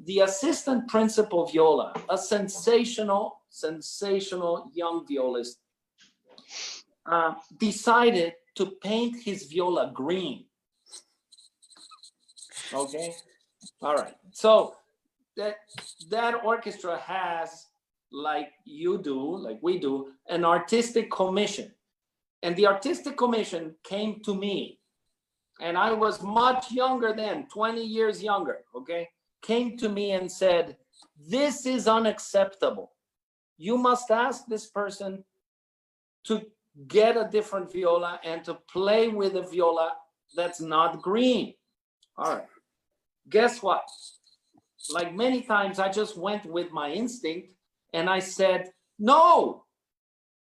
[SPEAKER 1] The assistant principal viola, a sensational young violist, decided to paint his viola green. Okay, all right. So that orchestra has, like you do, like we do, an artistic commission. And the artistic commission came to me and I was much younger then, 20 years younger, okay, came to me and said, this is unacceptable. You must ask this person to get a different viola and to play with a viola that's not green. All right. Guess what? Like many times, I just went with my instinct and I said, no,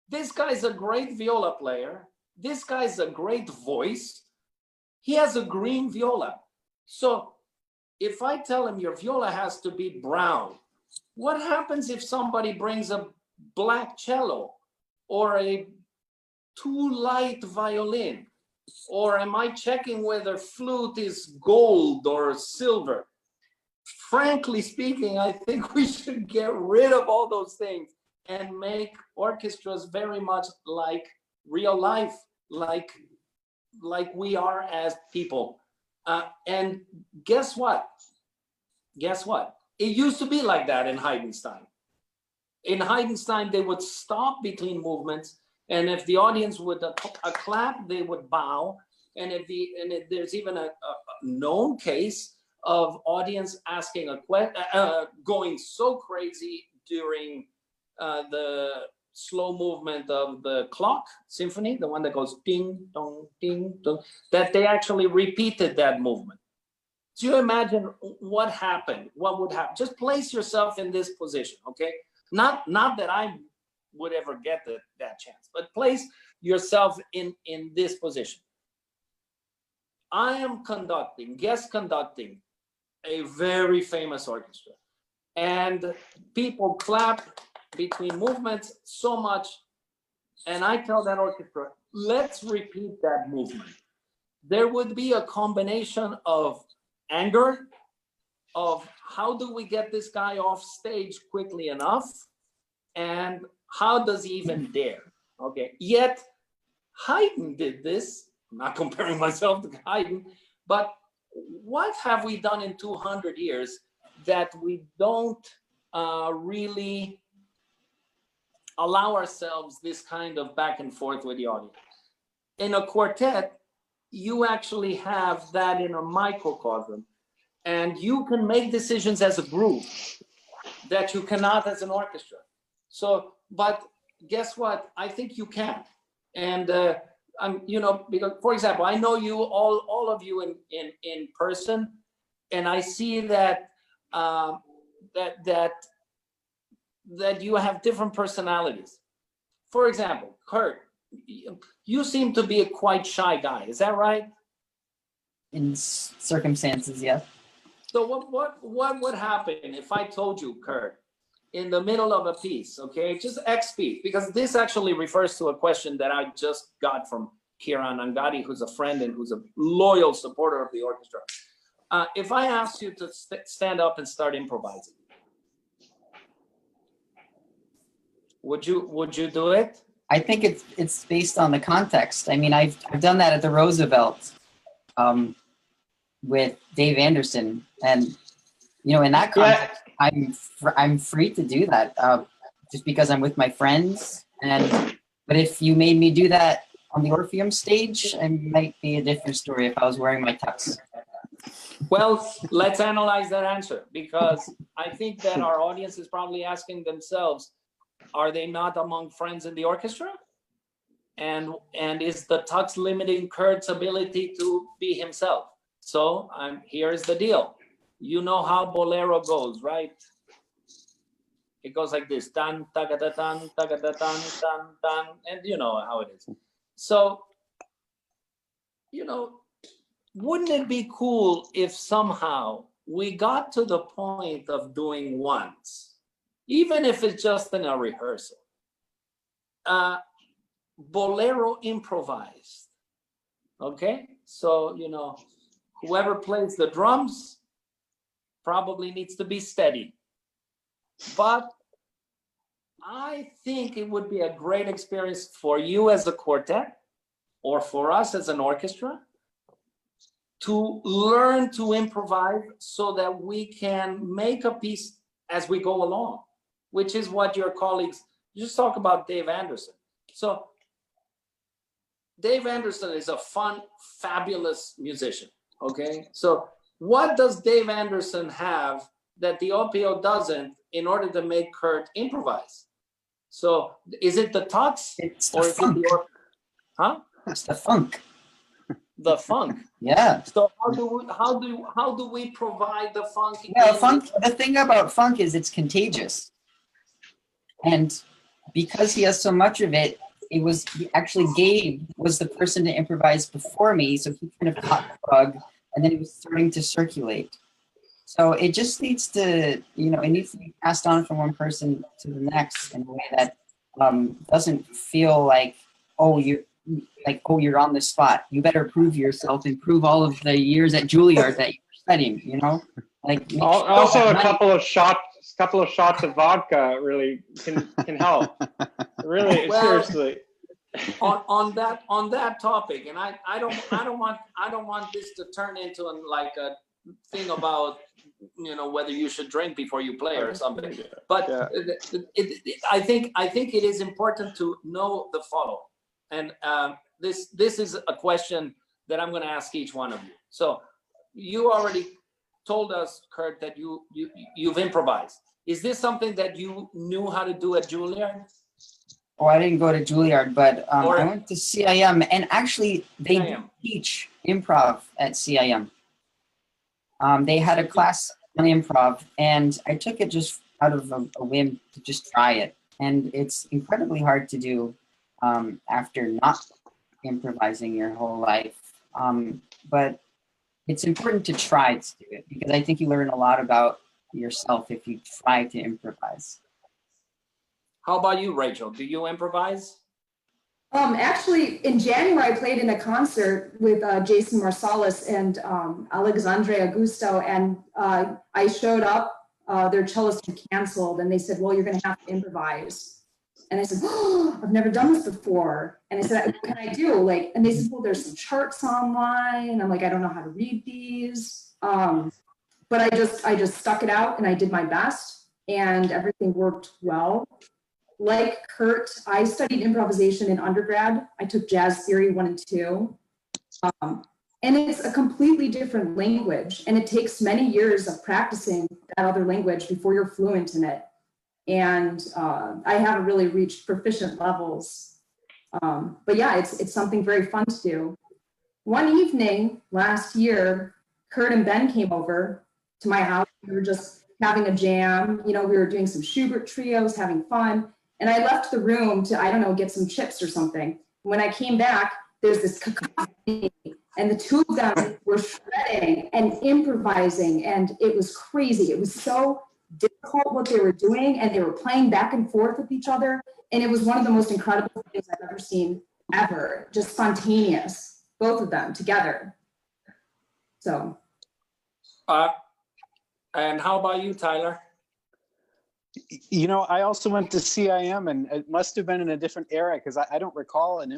[SPEAKER 1] this guy's a great viola player. This guy's a great voice. He has a green viola. So if I tell him your viola has to be brown, what happens if somebody brings a black cello or a too light violin? Or am I checking whether flute is gold or silver? Frankly speaking, I think we should get rid of all those things and make orchestras very much like real life, like we are as people. And guess what? Guess what? It used to be like that in Heidenstein. In Heidenstein, they would stop between movements, and if the audience would clap, they would bow. And if there's even a known case of audience asking a question, going so crazy during the slow movement of the clock symphony, the one that goes ding dong ding dong, that they actually repeated that movement. Do you imagine what happened? What would happen? Just place yourself in this position, okay? Not that I would ever get that chance, but place yourself in this position. I am guest conducting a very famous orchestra, and people clap between movements so much, and I tell that orchestra, let's repeat that movement. There would be a combination of anger, of how do we get this guy off stage quickly enough, and how does he even dare? Okay, yet Haydn did this. I'm not comparing myself to Haydn, but what have we done in 200 years that we don't really allow ourselves this kind of back and forth with the audience? In a quartet, you actually have that in a microcosm, and you can make decisions as a group that you cannot as an orchestra. So, but guess what? I think you can. And because, for example, I know you all of you in person, and I see that that you have different personalities. For example, Kurt, you seem to be a quite shy guy. Is that right?
[SPEAKER 3] In circumstances, yeah.
[SPEAKER 1] So what would happen if I told you, Kurt, in the middle of a piece, okay, just X piece, because this actually refers to a question that I just got from Kiran Angadi, who's a friend and who's a loyal supporter of the orchestra. If I asked you to stand up and start improvising, would you do it?
[SPEAKER 3] I think it's based on the context. I mean, I've done that at the Roosevelt with Dave Anderson, and in that context, I'm free to do that just because I'm with my friends. But if you made me do that on the Orpheum stage, it might be a different story if I was wearing my tux.
[SPEAKER 1] Well, let's analyze that answer, because I think that our audience is probably asking themselves, are they not among friends in the orchestra? And is the tux limiting Kurt's ability to be himself? So here's the deal. You know how bolero goes, right? It goes like this, tan, tagada-tan, tagada-tan, tan, tan, and you know how it is. So, wouldn't it be cool if somehow we got to the point of doing once, even if it's just in a rehearsal, bolero improvised, okay? So, whoever plays the drums probably needs to be steady. But I think it would be a great experience for you as a quartet or for us as an orchestra to learn to improvise so that we can make a piece as we go along, which is what your colleagues, you just talk about Dave Anderson. So Dave Anderson is a fun, fabulous musician. Okay, so what does Dave Anderson have that the OPO doesn't in order to make Kurt improvise? So is it the tucks
[SPEAKER 3] It's the
[SPEAKER 1] or is
[SPEAKER 3] funk.
[SPEAKER 1] it the huh?
[SPEAKER 3] It's the funk.
[SPEAKER 1] The funk.
[SPEAKER 3] Yeah.
[SPEAKER 1] So how do we provide the funk?
[SPEAKER 3] Yeah, funk. The thing about funk is it's contagious, and because he has so much of it, actually Gabe was the person to improvise before me, so he kind of caught the bug, and then it was starting to circulate. So it just needs to, it needs to be passed on from one person to the next in a way that doesn't feel like, you're on the spot. You better prove yourself and prove all of the years at Juilliard that you're studying, Like
[SPEAKER 4] Also, a couple of shots of vodka really can help. Really,
[SPEAKER 1] Well,
[SPEAKER 4] seriously.
[SPEAKER 1] on that topic, and I don't want this to turn into like a thing about whether you should drink before you play or something. But I think it is important to know the following, and this is a question that I'm going to ask each one of you. So you already told us, Kurt, that you've improvised. Is this something that you knew how to do at Juilliard?
[SPEAKER 3] Oh, I didn't go to Juilliard, but I went to CIM, and actually they
[SPEAKER 1] CIM.
[SPEAKER 3] teach improv at CIM. They had a class on improv, and I took it just out of a whim to just try it. And it's incredibly hard to do after not improvising your whole life. But it's important to try to do it, because I think you learn a lot about yourself if you try to improvise.
[SPEAKER 1] How about you, Rachel? Do you improvise?
[SPEAKER 2] Actually, in January, I played in a concert with Jason Marsalis and Alexandre Augusto, and I showed up. Their cellist had canceled, and they said, "Well, you're going to have to improvise." And I said, "Oh, I've never done this before." And I said, "What can I do?" And they said, "Well, there's some charts online." I'm like, "I don't know how to read these," but I just stuck it out, and I did my best, and everything worked well. Like Kurt, I studied improvisation in undergrad. I took jazz theory 1 and 2. And it's a completely different language. And it takes many years of practicing that other language before you're fluent in it. And I haven't really reached proficient levels. But yeah, it's something very fun to do. One evening last year, Kurt and Ben came over to my house. We were just having a jam. We were doing some Schubert trios, having fun. And I left the room to, get some chips or something. When I came back, there's this cacophony, and the two of them were shredding and improvising, and it was crazy. It was so difficult what they were doing, and they were playing back and forth with each other. And it was one of the most incredible things I've ever seen, ever. Just spontaneous, both of them together. So.
[SPEAKER 1] And how about you, Tyler?
[SPEAKER 5] I also went to CIM, and it must have been in a different era, because I don't recall an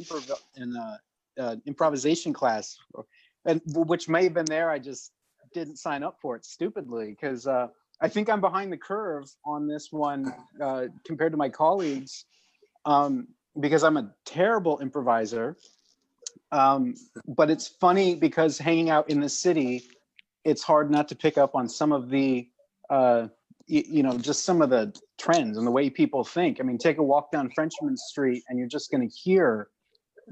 [SPEAKER 5] improvisation class, and which may have been there. I just didn't sign up for it stupidly, because I think I'm behind the curve on this one compared to my colleagues, because I'm a terrible improviser. But it's funny, because hanging out in the city, it's hard not to pick up on some of the just some of the trends and the way people think. I mean, take a walk down Frenchman Street, and you're just going to hear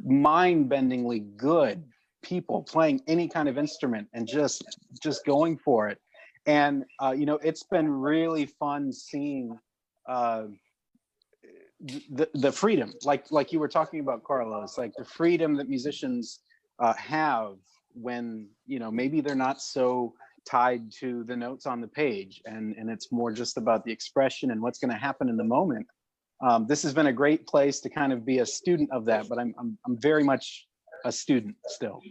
[SPEAKER 5] mind-bendingly good people playing any kind of instrument and just going for it. And it's been really fun seeing the freedom, like you were talking about, Carlos, like the freedom that musicians have when maybe they're not so tied to the notes on the page, and it's more just about the expression and what's going to happen in the moment. This has been a great place to kind of be a student of that, but I'm very much a student still.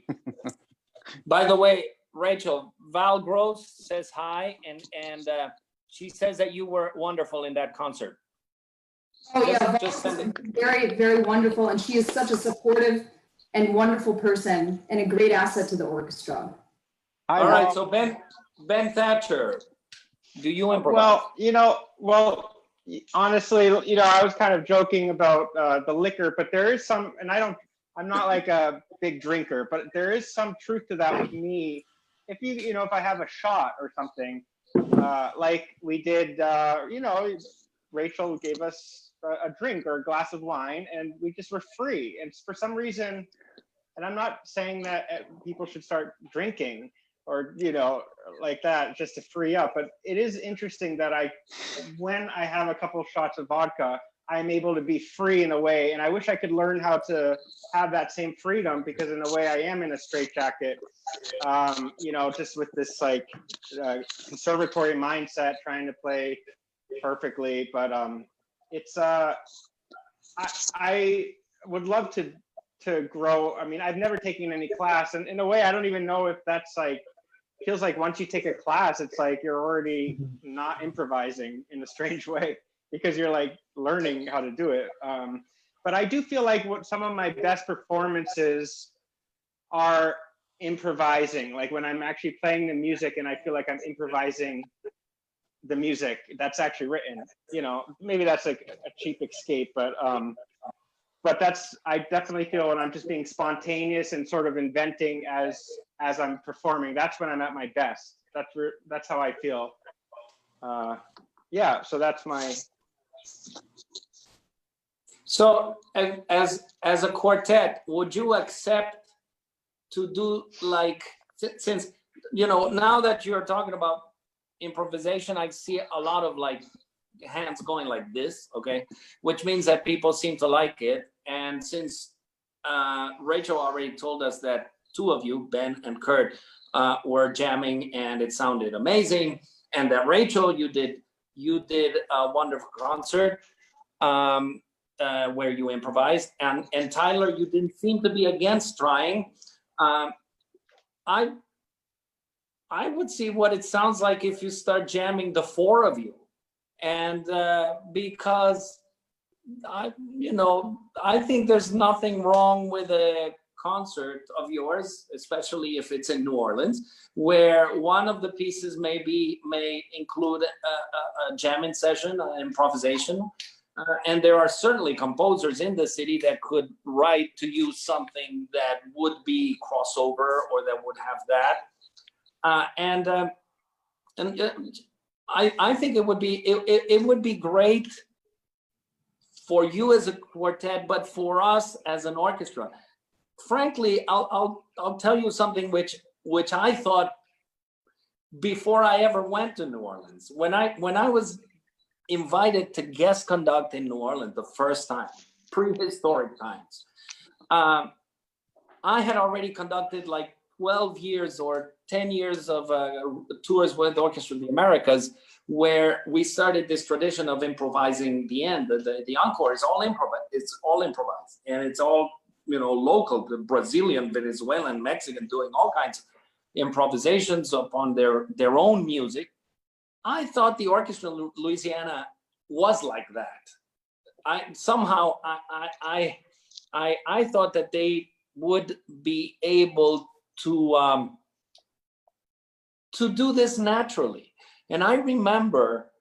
[SPEAKER 1] By the way, Rachel, Val Gross says hi, and she says that you were wonderful in that concert.
[SPEAKER 2] Oh yeah,
[SPEAKER 1] just send it.
[SPEAKER 2] Very, very wonderful, and she is such a supportive and wonderful person, and a great asset to the orchestra.
[SPEAKER 1] All right, so Ben Thacher, do you improvise?
[SPEAKER 4] Honestly, I was kind of joking about the liquor, but there is some, and I don't I'm not like a big drinker, but there is some truth to that with me. If if I have a shot or something, like we did, Rachel gave us a drink or a glass of wine, and we just were free. And for some reason, and I'm not saying that people should start drinking or like that just to free up, but it is interesting that when I have a couple of shots of vodka, I'm able to be free in a way. And I wish I could learn how to have that same freedom, because in a way I am in a straitjacket, just with this like conservatory mindset, trying to play perfectly. But it's I would love to grow. I mean, I've never taken any class, and in a way I don't even know if that's like, feels like once you take a class, it's like you're already not improvising in a strange way, because you're like learning how to do it. But I do feel like some of my best performances are improvising, like when I'm actually playing the music and I feel like I'm improvising the music that's actually written. Maybe that's like a cheap escape, but I definitely feel when I'm just being spontaneous and sort of inventing as I'm performing, that's when I'm at my best. That's how I feel. So that's my.
[SPEAKER 1] So as a quartet, would you accept to do, like, since now that you're talking about improvisation, I see a lot of like hands going like this, okay, which means that people seem to like it. And since Rachel already told us that two of you, Ben and Kurt, were jamming and it sounded amazing, and that Rachel, you did a wonderful concert where you improvised, and Tyler, you didn't seem to be against trying. I would see what it sounds like if you start jamming the four of you, and because I think there's nothing wrong with a concert of yours, especially if it's in New Orleans, where one of the pieces may include a jamming session, an improvisation, and there are certainly composers in the city that could write to you something that would be crossover or that would have that, I think it would be great for you as a quartet, but for us as an orchestra. Frankly, I'll tell you something which I thought before I ever went to New Orleans. When I was invited to guest conduct in New Orleans the first time, prehistoric times, I had already conducted like 12 years or 10 years of tours with the Orchestra of the Americas, where we started this tradition of improvising the end. The encore is all improvised. It's all improvised, and it's all local. The Brazilian, Venezuelan, Mexican doing all kinds of improvisations upon their own music. I thought the Orchestra of Louisiana was like that. I thought that they would be able to do this naturally. And I remember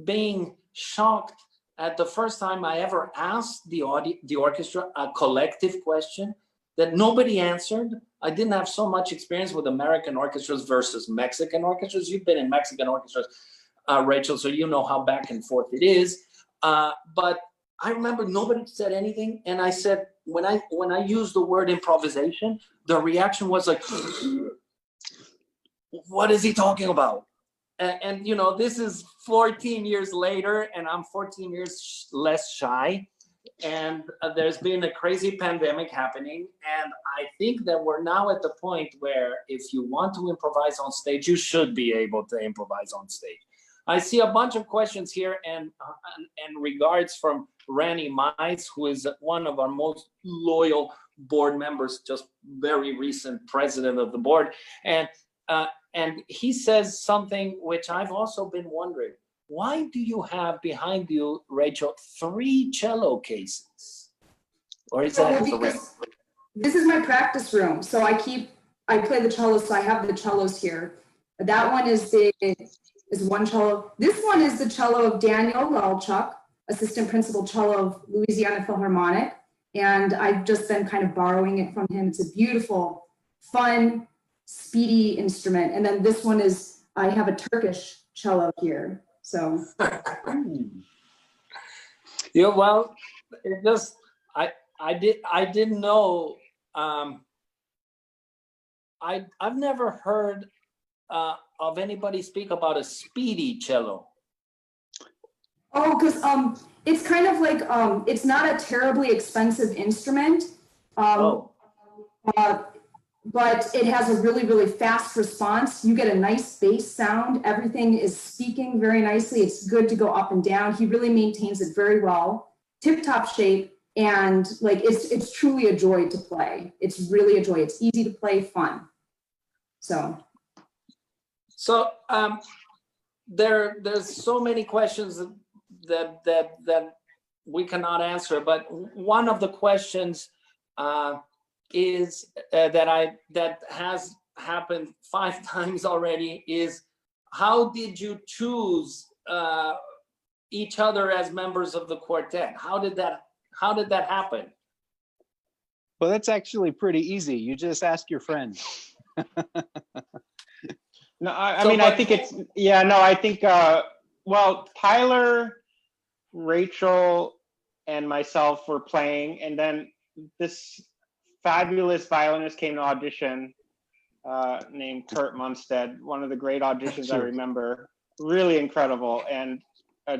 [SPEAKER 1] being shocked at the first time I ever asked the orchestra a collective question that nobody answered. I didn't have so much experience with American orchestras versus Mexican orchestras. You've been in Mexican orchestras, Rachel, so you know how back and forth it is. But I remember nobody said anything, and I said, when I used the word improvisation, the reaction was like, what is he talking about? And this is 14 years later, and I'm 14 years less shy. And there's been a crazy pandemic happening. And I think that we're now at the point where if you want to improvise on stage, you should be able to improvise on stage. I see a bunch of questions here and regards from Randy Mize, who is one of our most loyal board members, just very recent president of the board. And he says something which I've also been wondering. Why do you have behind you, Rachel, 3 cello cases? Or is that
[SPEAKER 2] this is my practice room. So I play the cello, so I have the cellos here. That one is one cello. This one is the cello of Daniel Lalchuk, assistant principal cello of Louisiana Philharmonic. And I've just been kind of borrowing it from him. It's a beautiful, fun, speedy instrument. And then this one is, I have a Turkish cello here. So.
[SPEAKER 1] Yeah, well, it just, I didn't know, I've never heard of anybody speak about a speedy cello.
[SPEAKER 2] Oh, because it's kind of like it's not a terribly expensive instrument,
[SPEAKER 1] Oh,
[SPEAKER 2] but it has a really, really fast response. You get a nice bass sound. Everything is speaking very nicely. It's good to go up and down. He really maintains it very well. Tip-top shape, and like it's truly a joy to play. It's really a joy. It's easy to play, fun. So
[SPEAKER 1] there's so many questions that we cannot answer, but one of the questions is that has happened 5 times already is, how did you choose each other as members of the quartet? How did that happen?
[SPEAKER 5] Well, that's actually pretty easy. You just ask your friend.
[SPEAKER 4] No, I mean, I think it's, yeah, no, I think, well, Tyler, Rachel, and myself were playing, and then this fabulous violinist came to audition, named Kurt Munstedt, one of the great auditions I remember, really incredible. And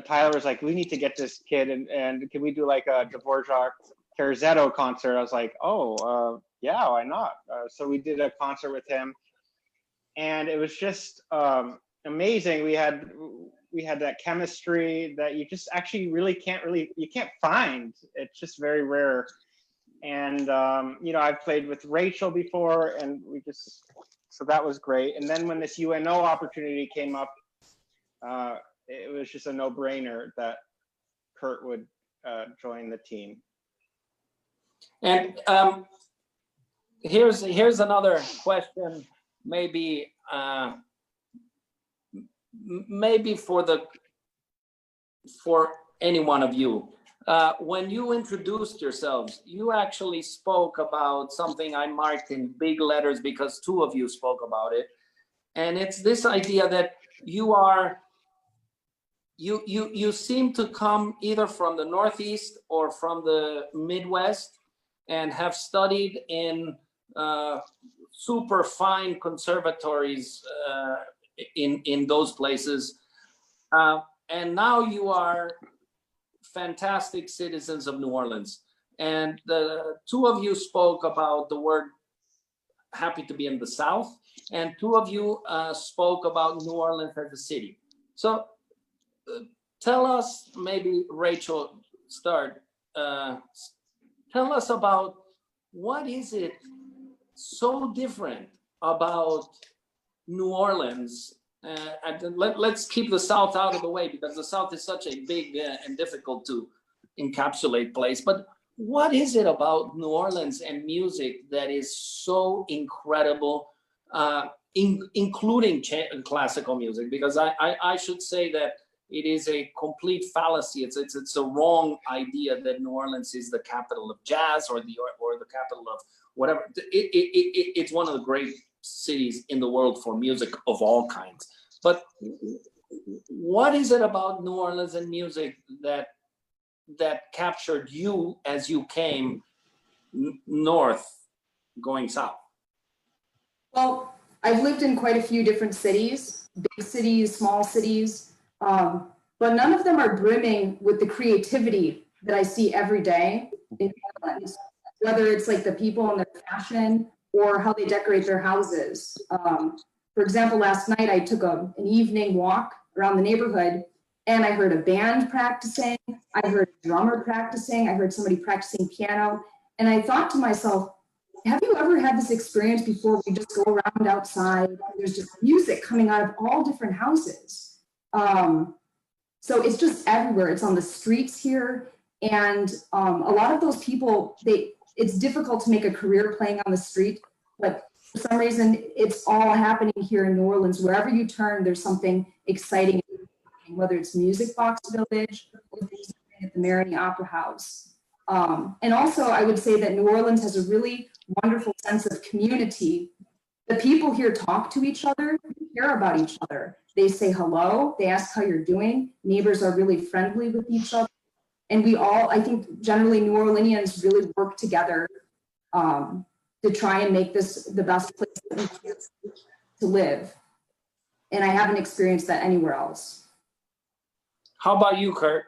[SPEAKER 4] Tyler was like, we need to get this kid, and can we do like a Dvorak Terzetto concert? I was like, oh, yeah, why not? So we did a concert with him, and it was just amazing. We had that chemistry that you just actually really can't find. It's just very rare. And you know, I've played with Rachel before, and so that was great. And then when this UNO opportunity came up, it was just a no-brainer that Kurt would join the team.
[SPEAKER 1] And here's another question, maybe for any one of you. When you introduced yourselves, you actually spoke about something I marked in big letters because 2 of you spoke about it, and it's this idea that you seem to come either from the Northeast or from the Midwest and have studied in super fine conservatories in those places, and now you are fantastic citizens of New Orleans. And the 2 of you spoke about the word happy to be in the South, and 2 of you spoke about New Orleans as a city. So tell us, maybe Rachel, start. Tell us about what is it so different about New Orleans. Let's keep the South out of the way because the South is such a big and difficult to encapsulate place. But what is it about New Orleans and music that is so incredible, including classical music? Because I should say that it is a complete fallacy. It's a wrong idea that New Orleans is the capital of jazz or the capital of whatever. It's one of the great cities in the world for music of all kinds. But what is it about New Orleans and music that captured you as you came north going south?
[SPEAKER 2] Well, I've lived in quite a few different cities, big cities, small cities, but none of them are brimming with the creativity that I see every day in New Orleans, whether it's like the people and their fashion or how they decorate their houses. For example, last night I took an evening walk around the neighborhood and I heard a band practicing, I heard a drummer practicing, I heard somebody practicing piano, and I thought to myself, have you ever had this experience before? We just go around outside and there's just music coming out of all different houses. So it's just everywhere. It's on the streets here. And a lot of those people, it's difficult to make a career playing on the street, but for some reason, it's all happening here in New Orleans. Wherever you turn, there's something exciting, whether it's Music Box Village or at the Marigny Opera House. And also, I would say that New Orleans has a really wonderful sense of community. The people here talk to each other, care about each other. They say hello, they ask how you're doing. Neighbors are really friendly with each other. And we all, I think generally New Orleanians really work together to try and make this the best place that we can to live. And I haven't experienced that anywhere else.
[SPEAKER 1] How about you, Kurt?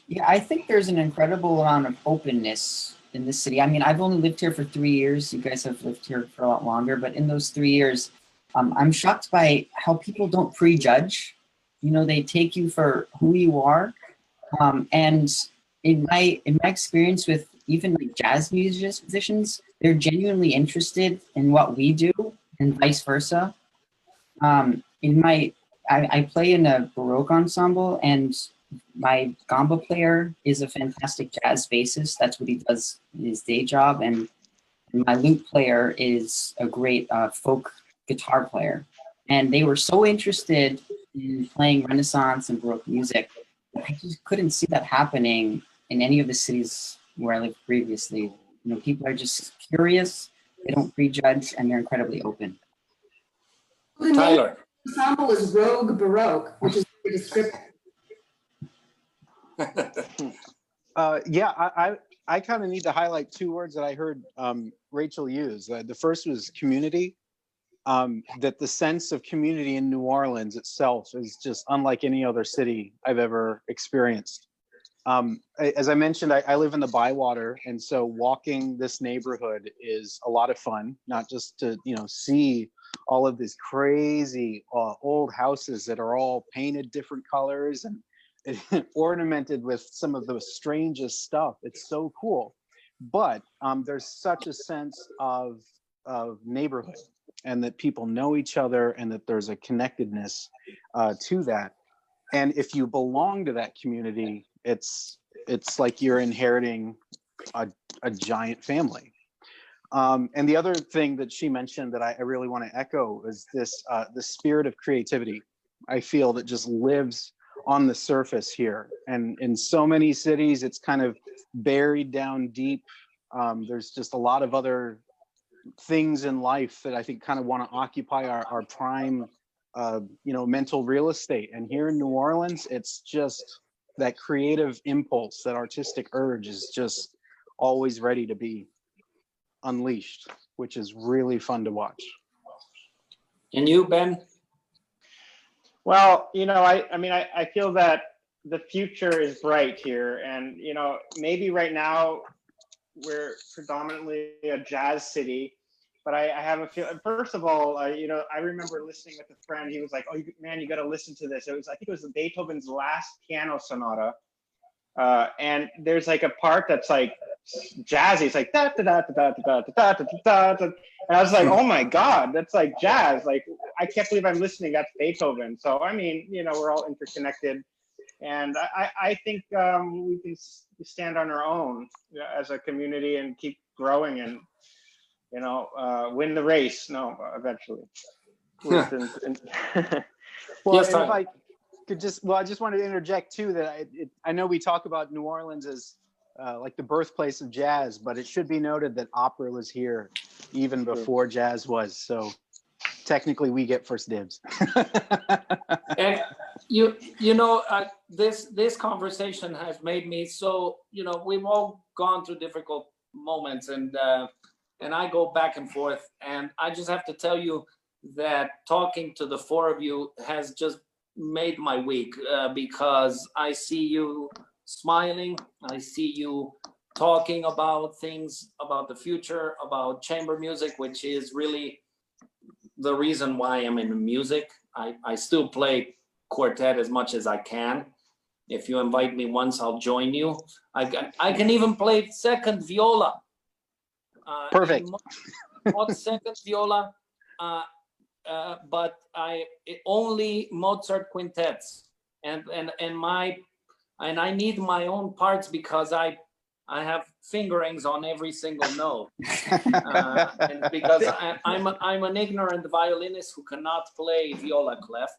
[SPEAKER 3] Yeah, I think there's an incredible amount of openness in this city. I mean, I've only lived here for 3 years. You guys have lived here for a lot longer, but in those 3 years, I'm shocked by how people don't prejudge. You know, they take you for who you are. And in my experience with even like jazz musicians, they're genuinely interested in what we do and vice versa. I play in a Baroque ensemble, and my gamba player is a fantastic jazz bassist. That's what he does in his day job. And my lute player is a great folk guitar player. And they were so interested in playing Renaissance and Baroque music. I just couldn't see that happening in any of the cities where I lived previously. You know, people are just curious, they don't prejudge, and they're incredibly open.
[SPEAKER 2] The name
[SPEAKER 1] Tyler.
[SPEAKER 2] of the ensemble is Rogue Baroque, which is very descriptive.
[SPEAKER 5] Yeah, I kind of need to highlight 2 words that I heard Rachel use. The first was community. That the sense of community in New Orleans itself is just unlike any other city I've ever experienced. As I mentioned, I live in the Bywater, and so walking this neighborhood is a lot of fun, not just to, you know, see all of these crazy old houses that are all painted different colors and ornamented with some of the strangest stuff. It's so cool. But there's such a sense of neighborhood, and that people know each other, and that there's a connectedness to that. And if you belong to that community, it's like you're inheriting a giant family. And the other thing that she mentioned that I really want to echo is this the spirit of creativity. I feel that just lives on the surface here. And in so many cities, it's kind of buried down deep. There's just a lot of other things in life that I think kind of want to occupy our prime, mental real estate. And here in New Orleans, it's just that creative impulse, that artistic urge is just always ready to be unleashed, which is really fun to watch.
[SPEAKER 1] And you, Ben?
[SPEAKER 4] Well, I feel that the future is bright here, and maybe right now we're predominantly a jazz city, but I have a feel. First of all, I remember listening with a friend. He was like, "Oh man, you got to listen to this." I think it was Beethoven's last piano sonata, and there's like a part that's like jazzy. It's like da da da da da da da da da da. And I was like, "Oh my God, that's like jazz!" Like I can't believe I'm listening. That's Beethoven. So I mean, we're all interconnected. And I think we can stand on our own as a community and keep growing and, win the race. No, eventually.
[SPEAKER 1] Yeah.
[SPEAKER 5] Well,
[SPEAKER 1] Yes,
[SPEAKER 5] if I could I just wanted to interject too that I know we talk about New Orleans as like the birthplace of jazz, but it should be noted that opera was here even before jazz was. So technically we get first dibs.
[SPEAKER 1] And this conversation has made me so, we've all gone through difficult moments, and I go back and forth, and I just have to tell you that talking to the 4 of you has just made my week, because I see you smiling, I see you talking about things, about the future, about chamber music, which is really the reason why I'm in music. I still play quartet as much as I can. If you invite me once, I'll join you. I can even play second viola.
[SPEAKER 5] Perfect.
[SPEAKER 1] Not second viola, but only Mozart quintets, and I need my own parts because I have fingerings on every single note, and because I'm an ignorant violinist who cannot play viola clef,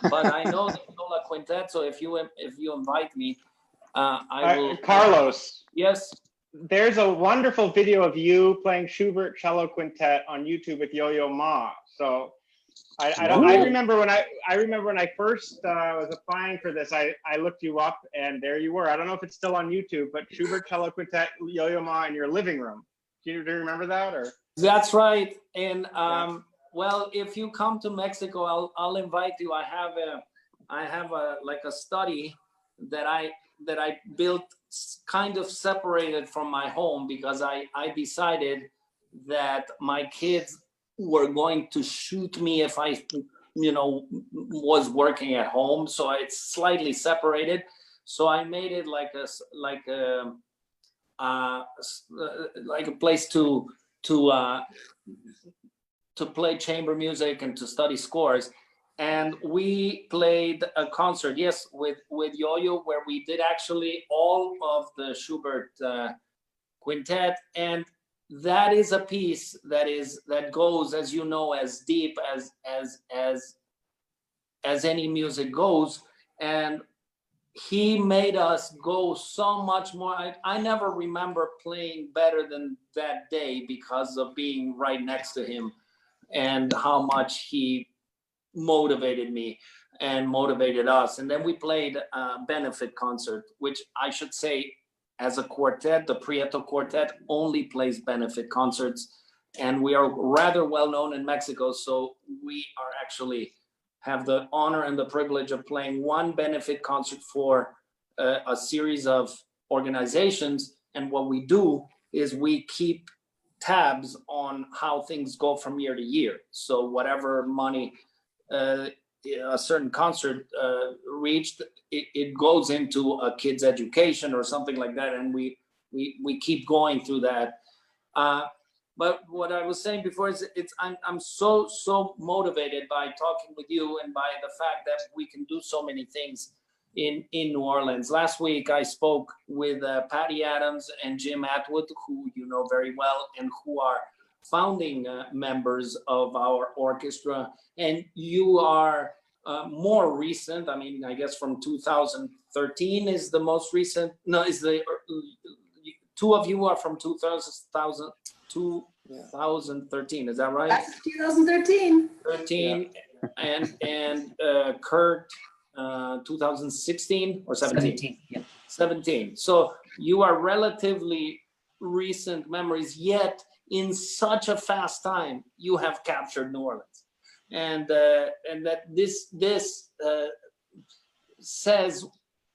[SPEAKER 1] but I know the viola quintet. So if you invite me, I will.
[SPEAKER 4] Carlos,
[SPEAKER 1] Yes.
[SPEAKER 4] there's a wonderful video of you playing Schubert Cello Quintet on YouTube with Yo-Yo Ma. So I remember when I first was applying for this, I looked you up and there you were. I don't know if it's still on YouTube, but Schubert Cello Quintet, Yo-Yo Ma in your living room. Do you remember that? Or
[SPEAKER 1] That's right. And well, if you come to Mexico, I'll invite you. I have a like a study that I built kind of separated from my home because I decided that my kids were going to shoot me if I was working at home. So it's slightly separated. So I made it like a place to play chamber music and to study scores. And we played a concert, yes, with Yo-Yo, where we did actually all of the Schubert quintet. And that is a piece that goes, as you know, as deep as any music goes. And he made us go so much more. I never remember playing better than that day because of being right next to him and how much he motivated me and motivated us. And then we played a benefit concert, which I should say, as a quartet, the Prieto Quartet only plays benefit concerts. And we are rather well known in Mexico. So we are actually have the honor and the privilege of playing one benefit concert for a series of organizations. And what we do is we keep tabs on how things go from year to year. So whatever money a certain concert reached, it goes into a kid's education or something like that. And we keep going through that. But what I was saying before is I'm so motivated by talking with you and by the fact that we can do so many things in New Orleans. Last week, I spoke with Patty Adams and Jim Atwood, who you know very well, and who are founding members of our orchestra. And you are more recent. I mean, I guess from 2013 is the most recent. No, is the two of you are from 2013. Is that right?
[SPEAKER 2] That's 2013.
[SPEAKER 1] 13, yeah. and Kurt 2016 or 17? 17. So you are relatively recent memories, yet in such a fast time you have captured New Orleans, and that this says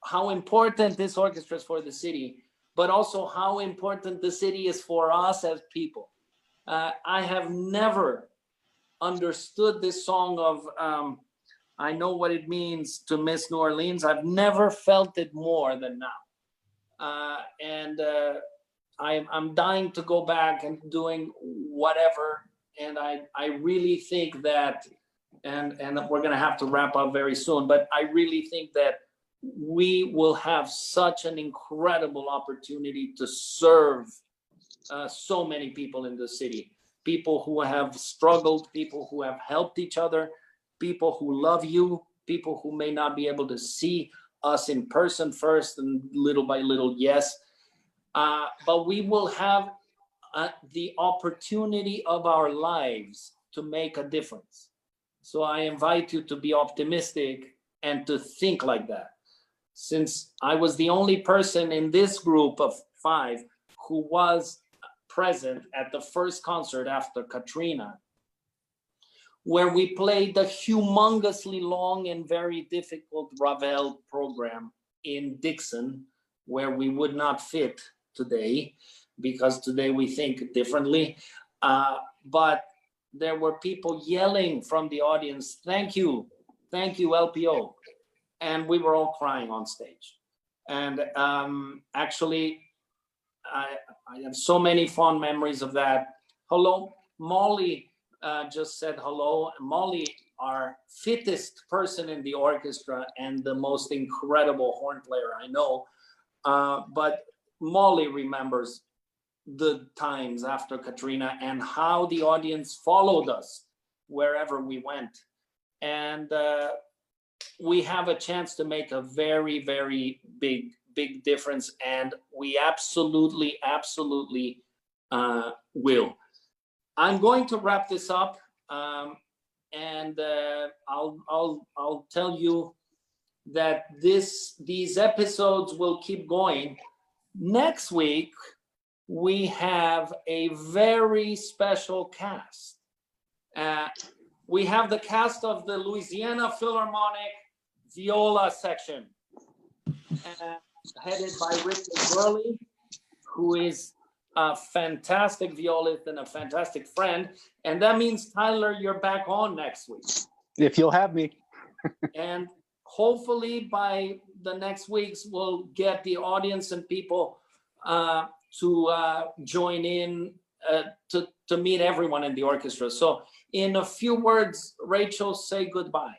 [SPEAKER 1] how important this orchestra is for the city, but also how important the city is for us as people. I have never understood this song of I Know What It Means to Miss New Orleans. I've never felt it more than now. I'm dying to go back and doing whatever. And I really think that, and we're going to have to wrap up very soon, but I really think that we will have such an incredible opportunity to serve so many people in the city, people who have struggled, people who have helped each other, people who love you, people who may not be able to see us in person first and little by little, yes. But we will have the opportunity of our lives to make a difference. So I invite you to be optimistic and to think like that. Since I was the only person in this group of 5 who was present at the first concert after Katrina, where we played the humongously long and very difficult Ravel program in Dixon, where we would not fit today, because today we think differently. But there were people yelling from the audience, thank you, LPO. And we were all crying on stage. And actually, I have so many fond memories of that. Hello, Molly just said hello. Molly, our fittest person in the orchestra and the most incredible horn player I know. But Molly remembers the times after Katrina and how the audience followed us wherever we went. And we have a chance to make a very, very big big difference, and we absolutely will. I'm going to wrap this up, and I'll tell you that these episodes will keep going. Next week, we have a very special cast. We have the cast of the Louisiana Philharmonic viola section, headed by Richard Burley, who is a fantastic violist and a fantastic friend. And that means, Tyler, you're back on next week.
[SPEAKER 5] If you'll have me.
[SPEAKER 1] And hopefully by the next weeks, we'll get the audience and people to join in to meet everyone in the orchestra. So in a few words, Rachel, say goodbye.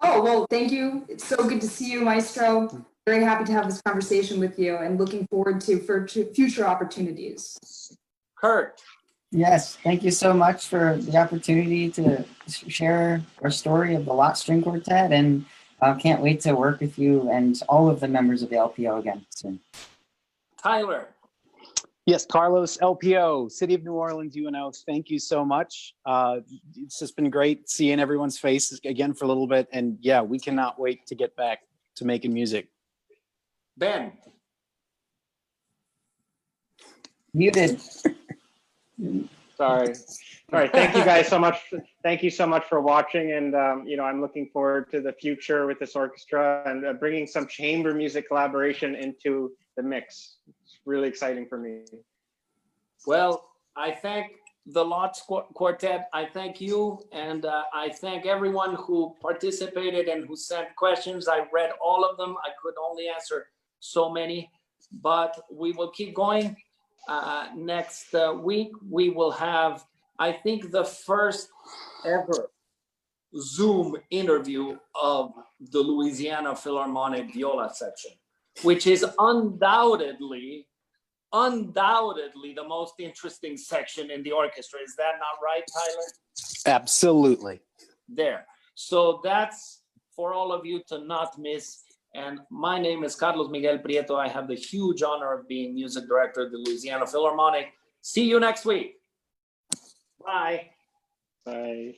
[SPEAKER 2] Oh, well, thank you. It's so good to see you, Maestro. Very happy to have this conversation with you and looking forward to future opportunities.
[SPEAKER 1] Kurt.
[SPEAKER 3] Yes, thank you so much for the opportunity to share our story of the Lott String Quartet, and can't wait to work with you and all of the members of the LPO again soon.
[SPEAKER 1] Tyler.
[SPEAKER 5] Yes, Carlos, LPO, City of New Orleans, UNO, thank you so much. It's just been great seeing everyone's faces again for a little bit. And yeah, we cannot wait to get back to making music.
[SPEAKER 1] Ben.
[SPEAKER 3] Muted.
[SPEAKER 4] Sorry. All right. Thank you guys so much. Thank you so much for watching. And, I'm looking forward to the future with this orchestra and bringing some chamber music collaboration into the mix. It's really exciting for me.
[SPEAKER 1] Well, I thank the Lott Quartet. I thank you. And I thank everyone who participated and who sent questions. I read all of them. I could only answer so many, but we will keep going. Next week, we will have, I think, the first ever Zoom interview of the Louisiana Philharmonic viola section, which is undoubtedly the most interesting section in the orchestra. Is that not right, Tyler?
[SPEAKER 5] Absolutely.
[SPEAKER 1] There. So that's for all of you to not miss. And my name is Carlos Miguel Prieto. I have the huge honor of being music director of the Louisiana Philharmonic. See you next week. Bye.
[SPEAKER 4] Bye.